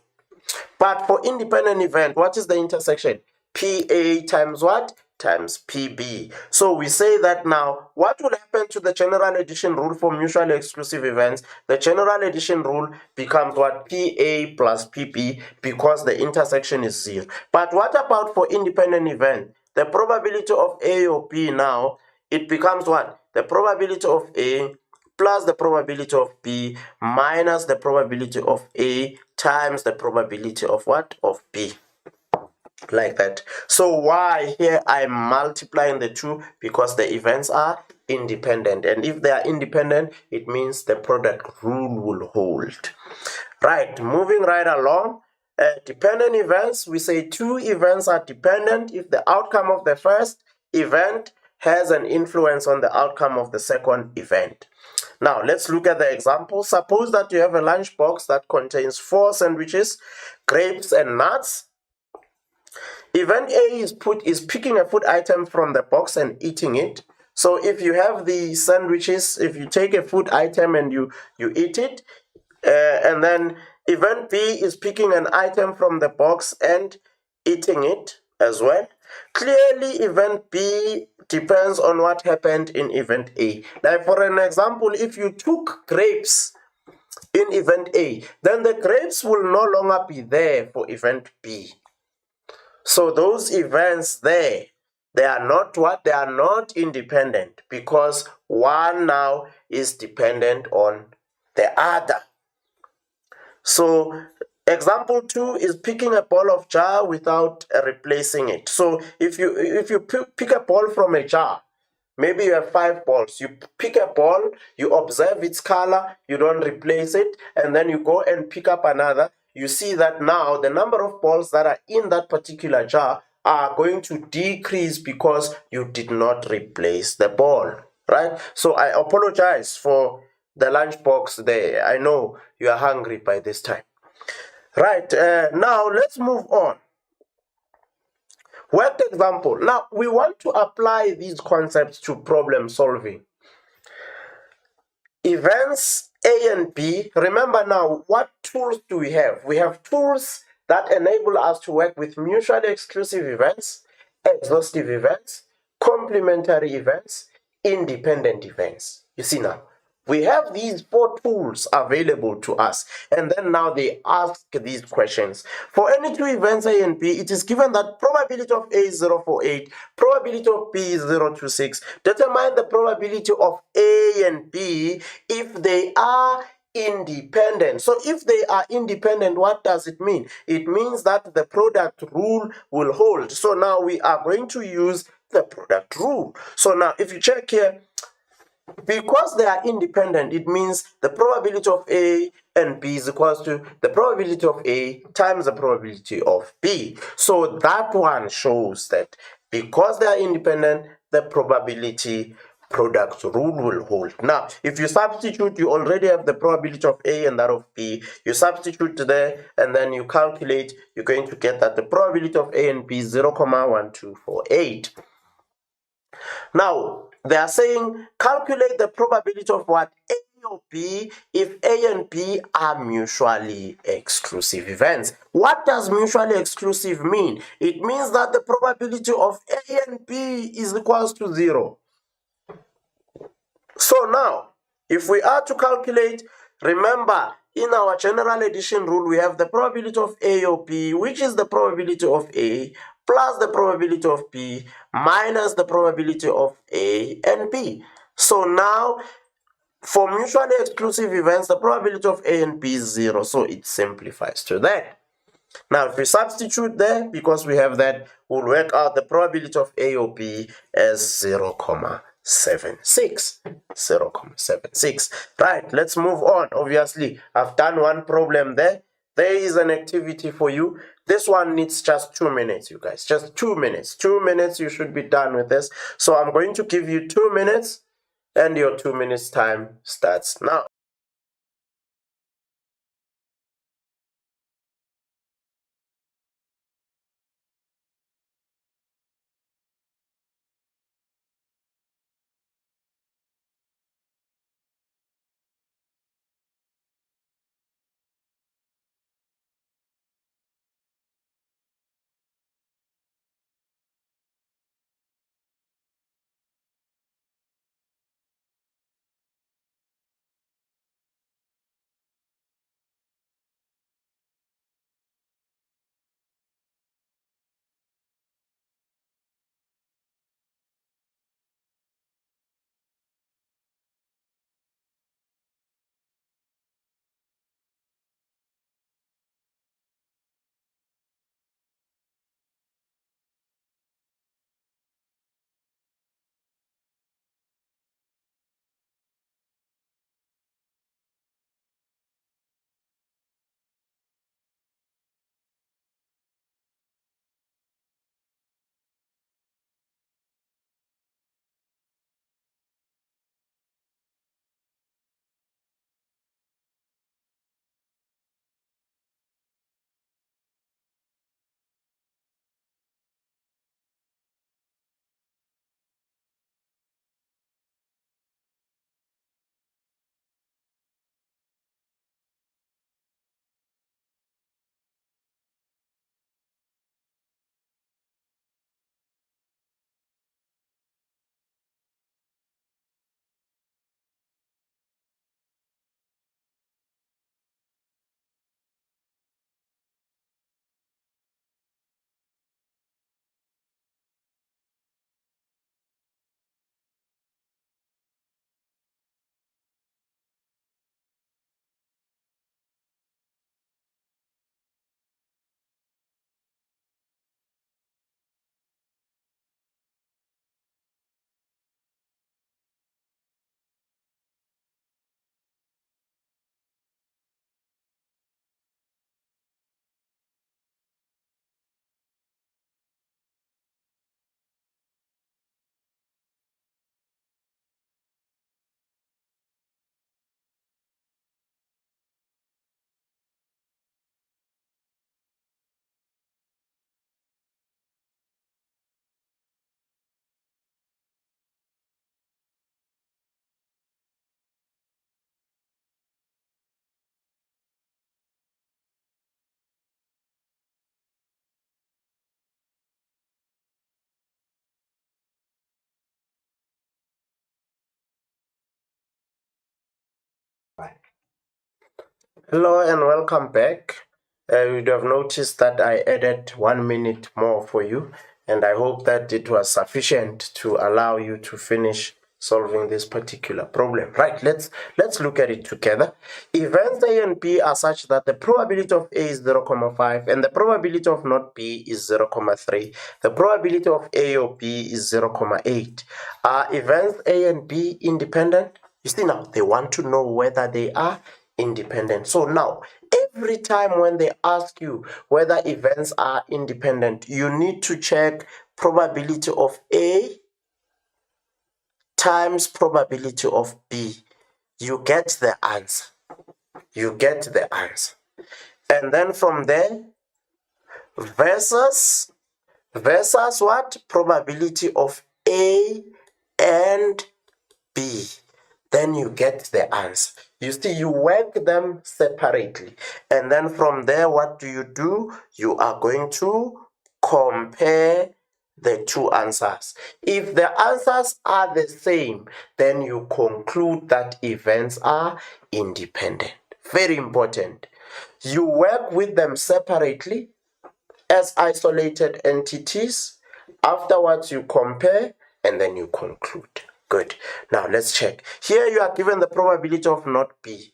But for independent event, what is the intersection? PA times what? Times PB. So we say that now, what will happen to the general addition rule for mutually exclusive events? The general addition rule becomes what? PA plus PB, because the intersection is 0. But what about for independent event? The probability of A or B now, it becomes what? The probability of A plus the probability of B minus the probability of A times the probability of what? Of B. Like that. So why here I'm multiplying the two? Because the events are independent. And if they are independent, it means the product rule will hold. Right, moving right along. Dependent events, we say two events are dependent if the outcome of the first event has an influence on the outcome of the second event. Now, let's look at the example. Suppose that you have a lunchbox that contains 4 sandwiches, grapes, and nuts. Event A is picking a food item from the box and eating it. So if you have the sandwiches, if you take a food item and you eat it, and then event B is picking an item from the box and eating it as well. Clearly, event B depends on what happened in event A. Like for an example, if you took grapes in event A, then the grapes will no longer be there for event B. So those events there, they are not what? They are not independent, because one now is dependent on the other. So example 2 is picking a ball of jar without replacing it. So if you pick a ball from a jar, maybe you have 5 balls. You pick a ball, you observe its color, you don't replace it, and then you go and pick up another. You see that now the number of balls that are in that particular jar are going to decrease because you did not replace the ball, right? So I apologize for the lunchbox there. I know you are hungry by this time. Right, now let's move on. Worked example. Now, we want to apply these concepts to problem solving. Events A and B. Remember now, what tools do we have? We have tools that enable us to work with mutually exclusive events, exhaustive events, complementary events, independent events. You see now, We have these 4 tools available to us, and then now they ask these questions. For any 2 events A and B, it is given that probability of A is 0.48, probability of B is 0.26. Determine the probability of A and B if they are independent. So if they are independent, what does it mean? It means that the product rule will hold. So now we are going to use the product rule. So now if you check here, because they are independent, it means the probability of A and B is equals to the probability of A times the probability of B. So that one shows that because they are independent, the probability product rule will hold. Now, if you substitute, you already have the probability of A and that of B. You substitute there and then you calculate, you're going to get that the probability of A and B is 0.1248. Now, they are saying calculate the probability of what? A or B if A and B are mutually exclusive events. What does mutually exclusive mean? It means that the probability of A and B is equals to 0. So now, if we are to calculate, remember, in our general addition rule, we have the probability of A or B, which is the probability of A, plus the probability of B, minus the probability of A and B. So now, for mutually exclusive events, the probability of A and B is 0, so it simplifies to that. Now, if we substitute there, because we have that, we'll work out the probability of A or B as 0.76. 0.76. Right, let's move on. Obviously, I've done one problem there. There is an activity for you. This one needs just 2 minutes, you guys. Just 2 minutes. 2 minutes, you should be done with this. So I'm going to give you 2 minutes, and your 2 minutes time starts now. Hello and welcome back. You would have noticed that I added 1 minute more for you, and I hope that it was sufficient to allow you to finish solving this particular problem. Right, let's look at it together. Events A and B are such that the probability of A is 0.5 and the probability of not B is 0.3. The probability of A or B is 0.8. Are events A and B independent? You see now, they want to know whether they are independent. So now, every time when they ask you whether events are independent, you need to check probability of A times probability of B. You get the answer. You get the answer. And then from there, versus what? Probability of A and B. Then you get the answer. You see, you work them separately. And then from there, what do? You are going to compare the two answers. If the answers are the same, then you conclude that events are independent. Very important. You work with them separately as isolated entities. Afterwards, you compare and then you conclude. Good. Now let's check. Here you are given the probability of not B.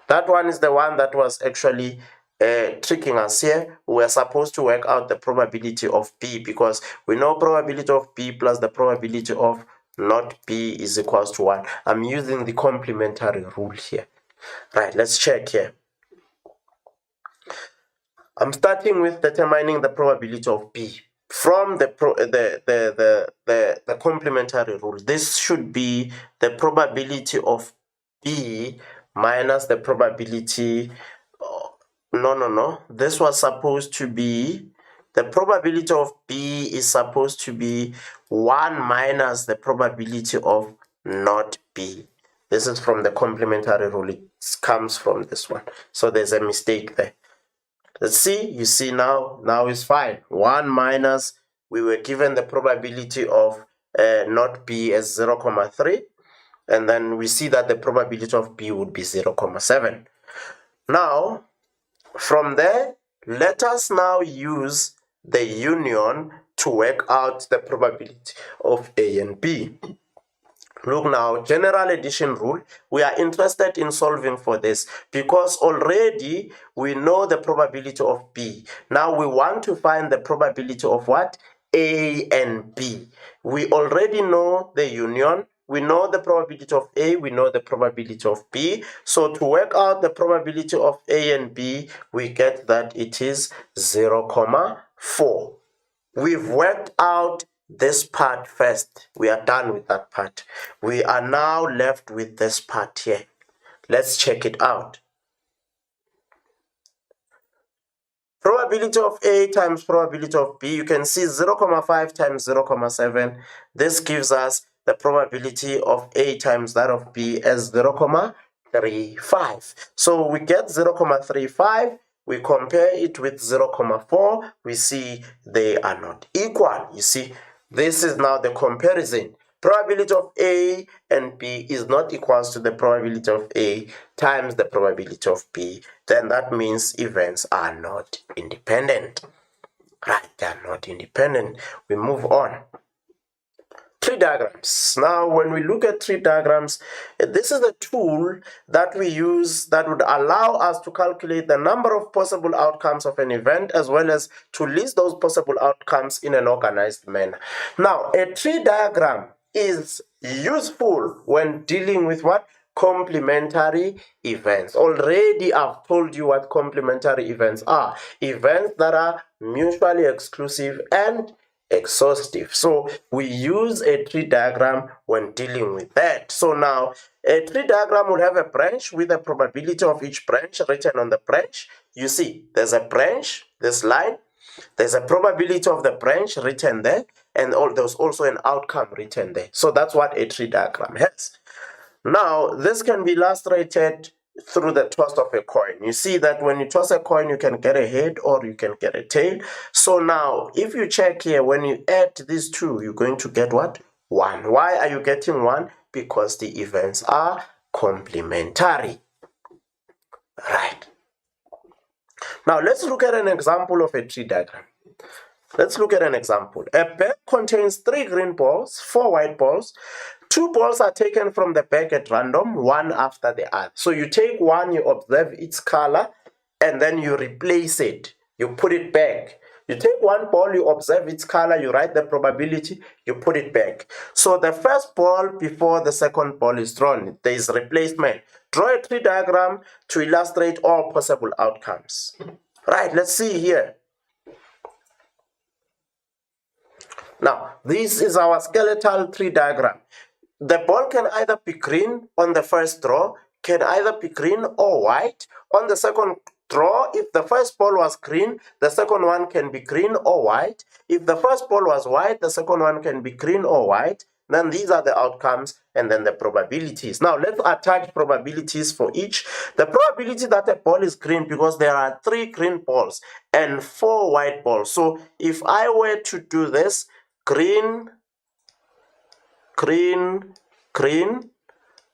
That one is the one that was actually tricking us here. We're supposed to work out the probability of B because we know probability of B plus the probability of not B is equals to 1. I'm using the complementary rule here. Right, let's check here. I'm starting with determining the probability of B. From the complementary rule, this should be the probability of B minus the probability. No. This was supposed to be the probability of B is supposed to be 1 minus the probability of not B. This is from the complementary rule. It comes from this one. So there's a mistake there. Let's see, you see now it's fine. 1 minus, we were given the probability of not B as 0.3, and then we see that the probability of B would be 0.7. Now, from there, let us now use the union to work out the probability of A and B. Look now, general addition rule, we are interested in solving for this because already we know the probability of B. Now we want to find the probability of what? A and B. We already know the union. We know the probability of A, we know the probability of B. So to work out the probability of A and B, we get that it is 0.4. We've worked out this part first. We are done with that part. We are now left with this part here. Let's check it out. Probability of A times probability of B. You can see 0.5 times 0.7. This gives us the probability of A times that of B as 0.35. So we get 0.35. We compare it with 0.4. We see they are not equal. You see, this is now the comparison. Probability of A and B is not equals to the probability of A times the probability of B. Then that means events are not independent. Right, they are not independent. We move on. Tree diagrams. Now, when we look at tree diagrams, this is a tool that we use that would allow us to calculate the number of possible outcomes of an event as well as to list those possible outcomes in an organized manner. Now, a tree diagram is useful when dealing with what? Complementary events. Already I've told you what complementary events are. Events that are mutually exclusive and exhaustive. So we use a tree diagram when dealing with that. So now a tree diagram will have a branch with a probability of each branch written on the branch. You see, there's a branch, this line, there's a probability of the branch written there, and there's also an outcome written there. So that's what a tree diagram has. Now, this can be illustrated through the toss of a coin. You see that when you toss a coin, you can get a head or you can get a tail. So now, if you check here, when you add these two, you're going to get what? 1. Why are you getting 1? Because the events are complementary. Right. Now let's look at an example of a tree diagram. Let's look at an example. A bag contains 3 green balls, 4 white balls. 2 balls are taken from the bag at random, one after the other. So you take one, you observe its color, and then you replace it. You put it back. You take one ball, you observe its color, you write the probability, you put it back. So the first ball before the second ball is drawn, there is replacement. Draw a tree diagram to illustrate all possible outcomes. Right, let's see here. Now, this is our skeletal tree diagram. The ball can either be green on the first draw, can either be green or white. On the second draw, if the first ball was green, the second one can be green or white. If the first ball was white, the second one can be green or white. Then these are the outcomes and then the probabilities. Now let's attach probabilities for each. The probability that a ball is green, because there are 3 green balls and 4 white balls. So if I were to do this, green, green, green,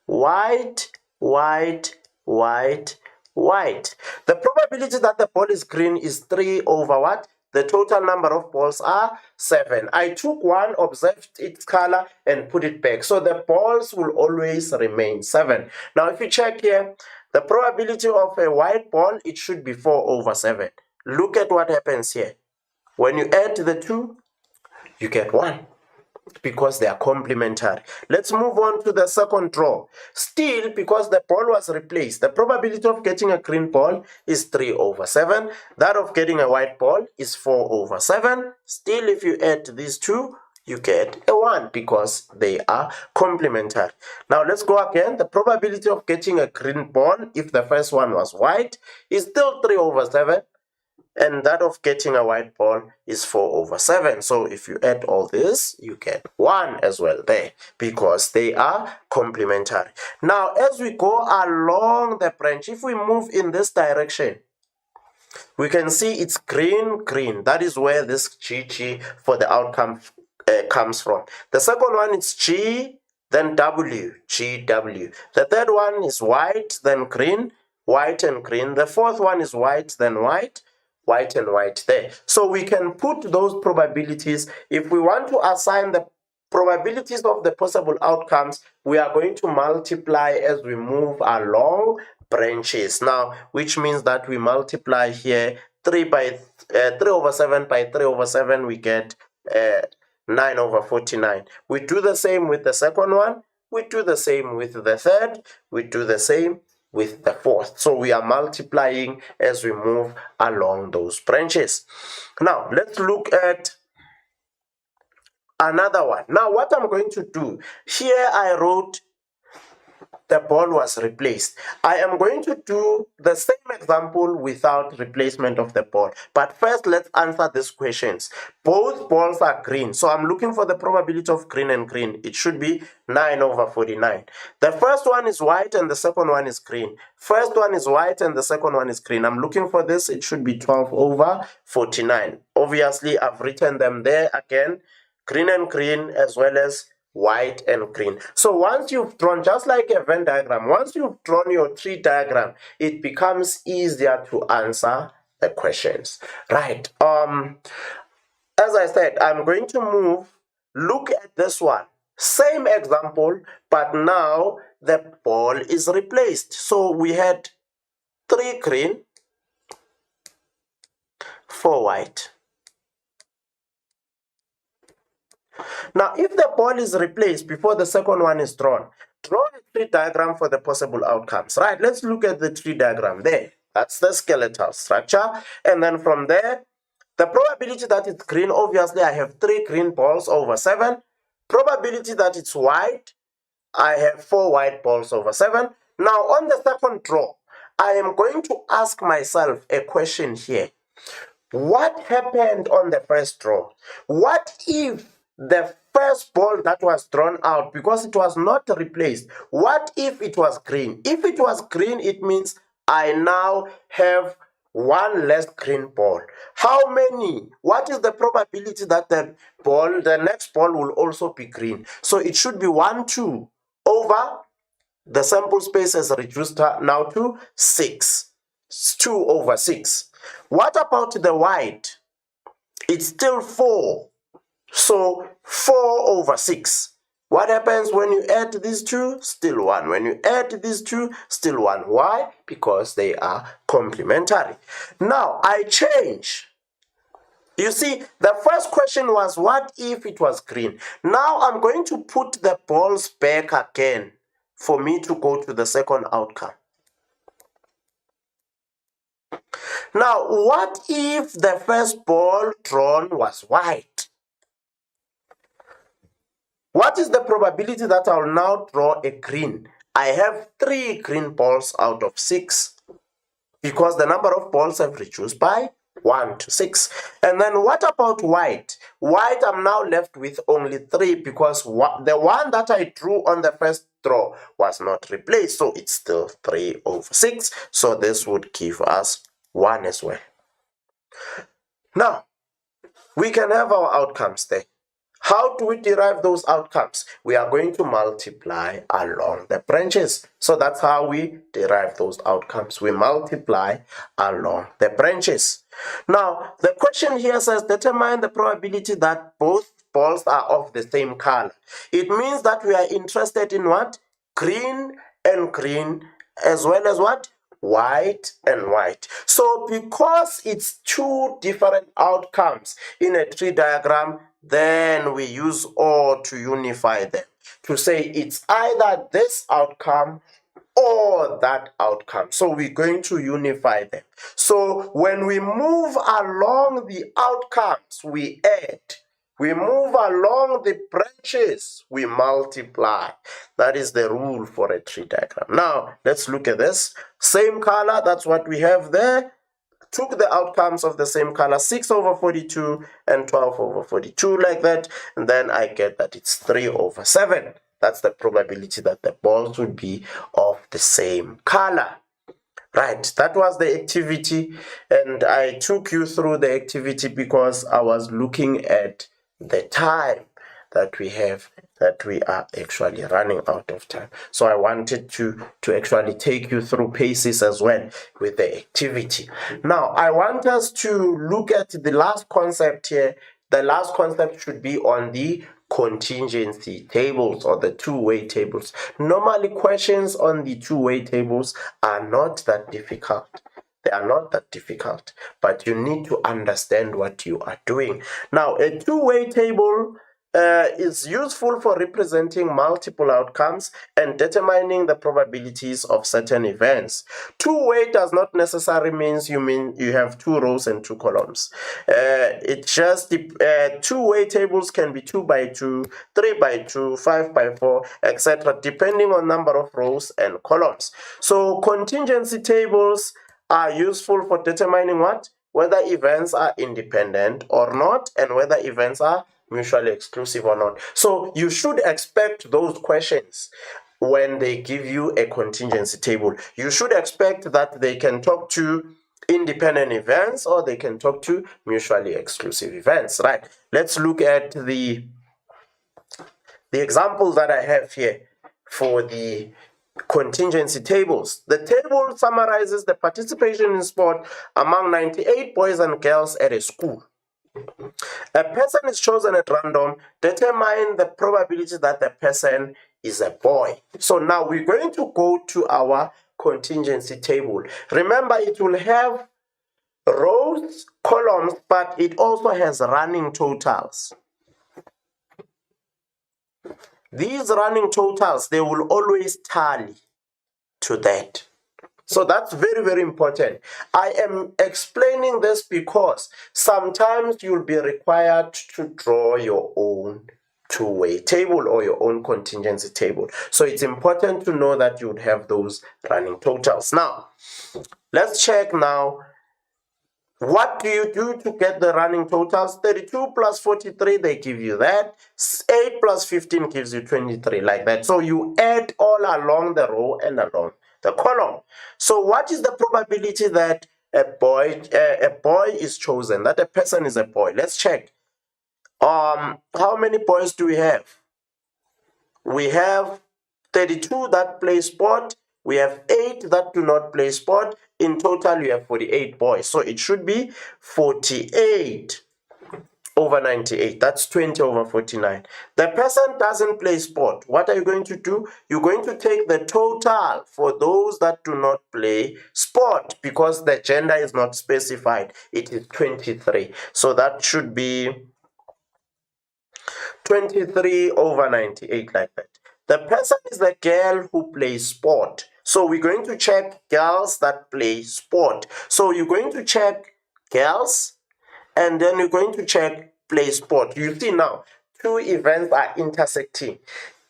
white, white, white, white. The probability that the ball is green is 3 over what? The total number of balls are 7. I took one, observed its color, and put it back. So the balls will always remain 7. Now if you check here, the probability of a white ball, it should be 4 over 7. Look at what happens here. When you add the 2, you get 1. Because they are complementary. Let's move on to the second draw. Still, because the ball was replaced, the probability of getting a green ball is 3 over 7. That of getting a white ball is 4 over 7. Still, if you add these two, you get a 1 because they are complementary. Now, let's go again. The probability of getting a green ball, if the first one was white, is still 3 over 7. And that of getting a white ball is 4 over 7. So if you add all this, you get 1 as well there because they are complementary. Now, as we go along the branch, if we move in this direction, we can see it's green, green. That is where this GG for the outcome comes from. The second one is G, then W, GW. The third one is white, then green, white and green. The fourth one is white, then white, white and white there. So we can put those probabilities. If we want to assign the probabilities of the possible outcomes, we are going to multiply as we move along branches. Now, which means that we multiply here 3 over 7 by 3 over 7, we get 9 over 49. We do the same with the second one. We do the same with the third. We do the same with the fourth. So we are multiplying as we move along those branches. Now, let's look at another one. Now, what I'm going to do, here I wrote the ball was replaced. I am going to do the same example without replacement of the ball. But first, let's answer these questions. Both balls are green. So I'm looking for the probability of green and green. It should be 9 over 49. The first one is white and the second one is green. First one is white and the second one is green. I'm looking for this. It should be 12 over 49. Obviously, I've written them there again. Green and green as well as white and green. So once you've drawn, just like a Venn diagram, once you've drawn your tree diagram, it becomes easier to answer the questions. Right. As I said, I'm going to move. Look at this one. Same example, but now the ball is replaced. So we had 3 green, 4 white. Now, if the ball is replaced before the second one is drawn, draw a tree diagram for the possible outcomes. Right, let's look at the tree diagram there. That's the skeletal structure. And then from there, the probability that it's green, obviously I have 3 green balls over 7. Probability that it's white, I have 4 white balls over 7. Now, on the second draw, I am going to ask myself a question here. What happened on the first draw? What if the first ball that was drawn out, because it was not replaced, what if it was green? If it was green, it means I now have 1 less green ball. How many? What is the probability that the next ball will also be green? So it should be 1, 2 over the sample space has reduced now to 6. It's 2 over 6. What about the white? It's still 4. So 4 over 6. What happens when you add these two? Still 1. When you add these two, still 1. Why? Because they are complementary. Now, I change. You see, the first question was, what if it was green? Now, I'm going to put the balls back again for me to go to the second outcome. Now, what if the first ball drawn was white? What is the probability that I'll now draw a green? I have 3 green balls out of 6 because the number of balls have reduced by 1 to 6. And then what about white? White, I'm now left with only 3 because the one that I drew on the first draw was not replaced. So it's still 3 over 6. So this would give us 1 as well. Now, we can have our outcomes there. How do we derive those outcomes? We are going to multiply along the branches. So that's how we derive those outcomes. We multiply along the branches. Now, the question here says, determine the probability that both balls are of the same color. It means that we are interested in what? Green and green, as well as what? White and white. So because it's 2 different outcomes in a tree diagram, then we use OR to unify them, to say it's either this outcome or that outcome. So we're going to unify them. So when we move along the outcomes, we add. We move along the branches, we multiply. That is the rule for a tree diagram. Now, let's look at this. Same color, that's what we have there. Took the outcomes of the same color, 6 over 42 and 12 over 42, like that. And then I get that it's 3 over 7. That's the probability that the balls would be of the same color. Right, that was the activity, and I took you through the activity because I was looking at the time that we have, that we are actually running out of time. So I wanted to actually take you through paces as well with the activity. Now, I want us to look at the last concept here. The last concept should be on the contingency tables or the two-way tables. Normally, questions on the two-way tables are not that difficult. They are not that difficult, but you need to understand what you are doing. Now, a two-way table is useful for representing multiple outcomes and determining the probabilities of certain events. Two-way does not necessarily mean you have 2 rows and 2 columns. It just two-way tables can be 2 by 2, 3 by 2, 5 by 4, etc., depending on number of rows and columns. So contingency tables are useful for determining what? Whether events are independent or not, and whether events are mutually exclusive or not. So you should expect those questions when they give you a contingency table. You should expect that they can talk to independent events or they can talk to mutually exclusive events, right? Let's look at the example that I have here for the contingency tables. The table summarizes the participation in sport among 98 boys and girls at a school. A person is chosen at random. Determine the probability that the person is a boy. So now we're going to go to our contingency table. Remember, it will have rows, columns, but it also has running totals. These running totals, they will always tally to that. So that's very, very important. I am explaining this because sometimes you'll be required to draw your own two-way table or your own contingency table. So it's important to know that you would have those running totals. Now, let's check now. What do you do to get the running totals? 32 plus 43, they give you that. 8 plus 15 gives you 23, like that. So you add all along the row and along the column. So what is the probability that a boy is chosen, that a person is a boy? Let's check. How many boys do we have? We have 32 that play sport. we have 8 that do not play sport. In total, you have 48 boys. So it should be 48 over 98. That's 20 over 49. The person doesn't play sport. What are you going to do? You're going to take the total for those that do not play sport, because the gender is not specified. It is 23. So that should be 23 over 98, like that. The person is the girl who plays sport. So we're going to check girls that play sport. So you're going to check girls, and then you're going to check play sport. You see now, 2 events are intersecting.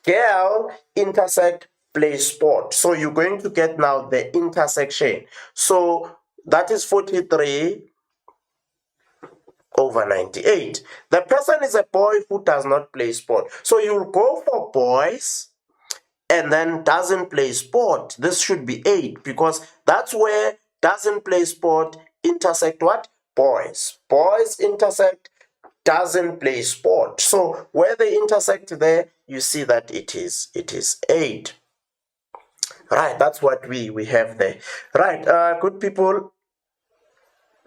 Girl intersect play sport. So you're going to get now the intersection. So that is 43 over 98. The person is a boy who does not play sport. So you'll go for boys and then doesn't play sport. This should be 8, because that's where doesn't play sport intersect what? Boys. Boys intersect doesn't play sport. So where they intersect there, you see that it is 8. Right, that's what we have there. Right, good people,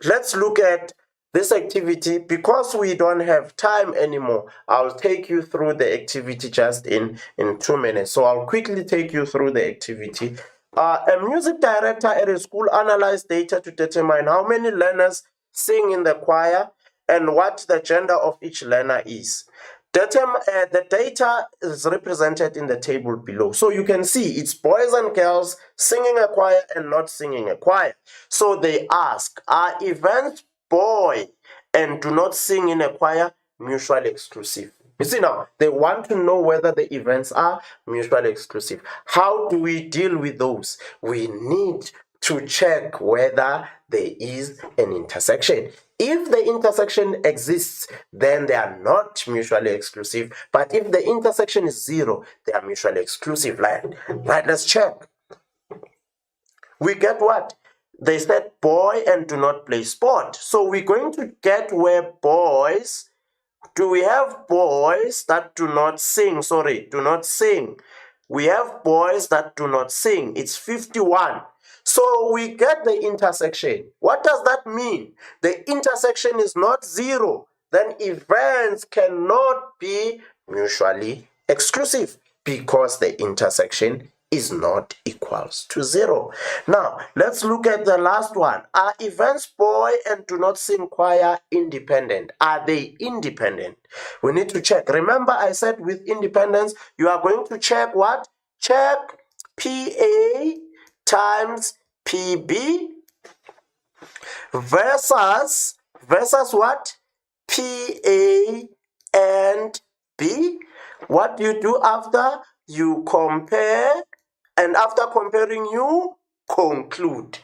let's look at this activity. Because we don't have time anymore, I'll take you through the activity just in 2 minutes. So I'll quickly take you through the activity. A music director at a school analyzed data to determine how many learners sing in the choir and what the gender of each learner is. The data is represented in the table below. So you can see it's boys and girls singing a choir and not singing a choir. So they ask, are events boy and do not sing in a choir mutually exclusive? You see now, they want to know whether the events are mutually exclusive. How do we deal with those? We need to check whether there is an intersection. If the intersection exists, then they are not mutually exclusive. But if the intersection is 0, they are mutually exclusive. Right, let's check. We get what? They said boy and do not play sport. So we're going to get where boys. Do we have boys that do not sing? Sorry, do not sing. We have boys that do not sing. It's 51. So we get the intersection. What does that mean? The intersection is not 0. Then events cannot be mutually exclusive, because the intersection is not equals to 0. Now, let's look at the last one. Are events boy and do not sing choir independent? Are they independent? We need to check. Remember, I said with independence, you are going to check what? Check PA times PB versus what? PA and B. What do you do after? You compare, and after comparing, you conclude.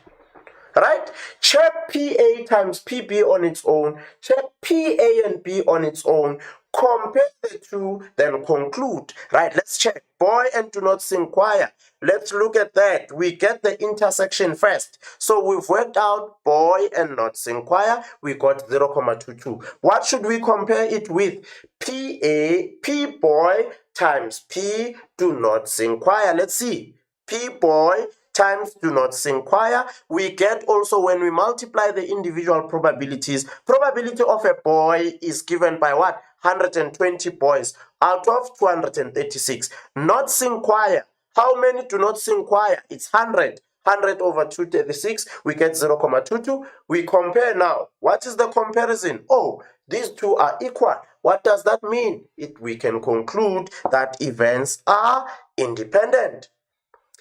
Right? Check PA times PB on its own. Check PA and B on its own. Compare the two, then conclude. Right? Let's check. Boy and do not sing choir. Let's look at that. We get the intersection first. So we've worked out boy and not sing choir. We got 0.22. What should we compare it with? P boy times P do not sing choir. Let's see. P boy times do not sing choir. We get also, when we multiply the individual probabilities, probability of a boy is given by what? 120 boys out of 236. Not sing choir. How many do not sing choir? It's 100. 100 over 236, we get 0.22. We compare now. What is the comparison? Oh, these two are equal. What does that mean? We can conclude that events are independent.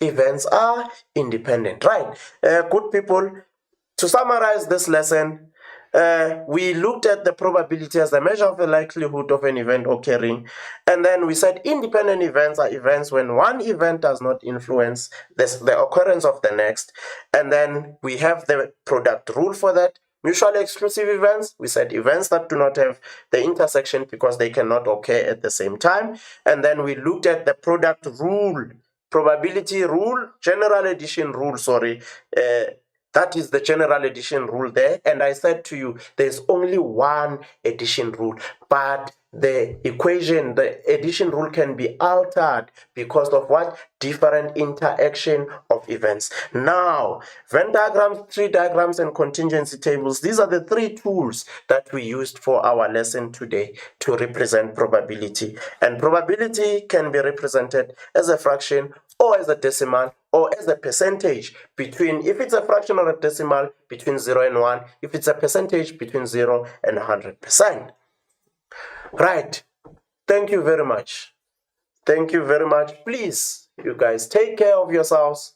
Events are independent, right? Good people, to summarize this lesson, we looked at the probability as a measure of the likelihood of an event occurring, and then we said independent events are events when one event does not influence the occurrence of the next, and then we have the product rule for that. Mutually exclusive events, we said events that do not have the intersection because they cannot occur at the same time, and then we looked at the product rule, probability rule, general addition rule, that is the general addition rule there. And I said to you, there's only one addition rule, but the equation, the addition rule can be altered because of what? Different interaction of events. Now, Venn diagrams, tree diagrams, and contingency tables, these are the three tools that we used for our lesson today to represent probability. And probability can be represented as a fraction or as a decimal or as a percentage between, if it's a fraction or a decimal, between 0 and 1, if it's a percentage between 0 and 100%. Right. Thank you very much. Thank you very much. Please, you guys, take care of yourselves.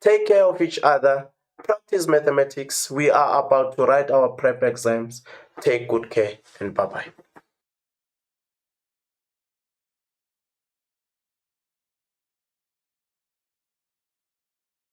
Take care of each other. Practice mathematics. We are about to write our prep exams. Take good care and bye-bye.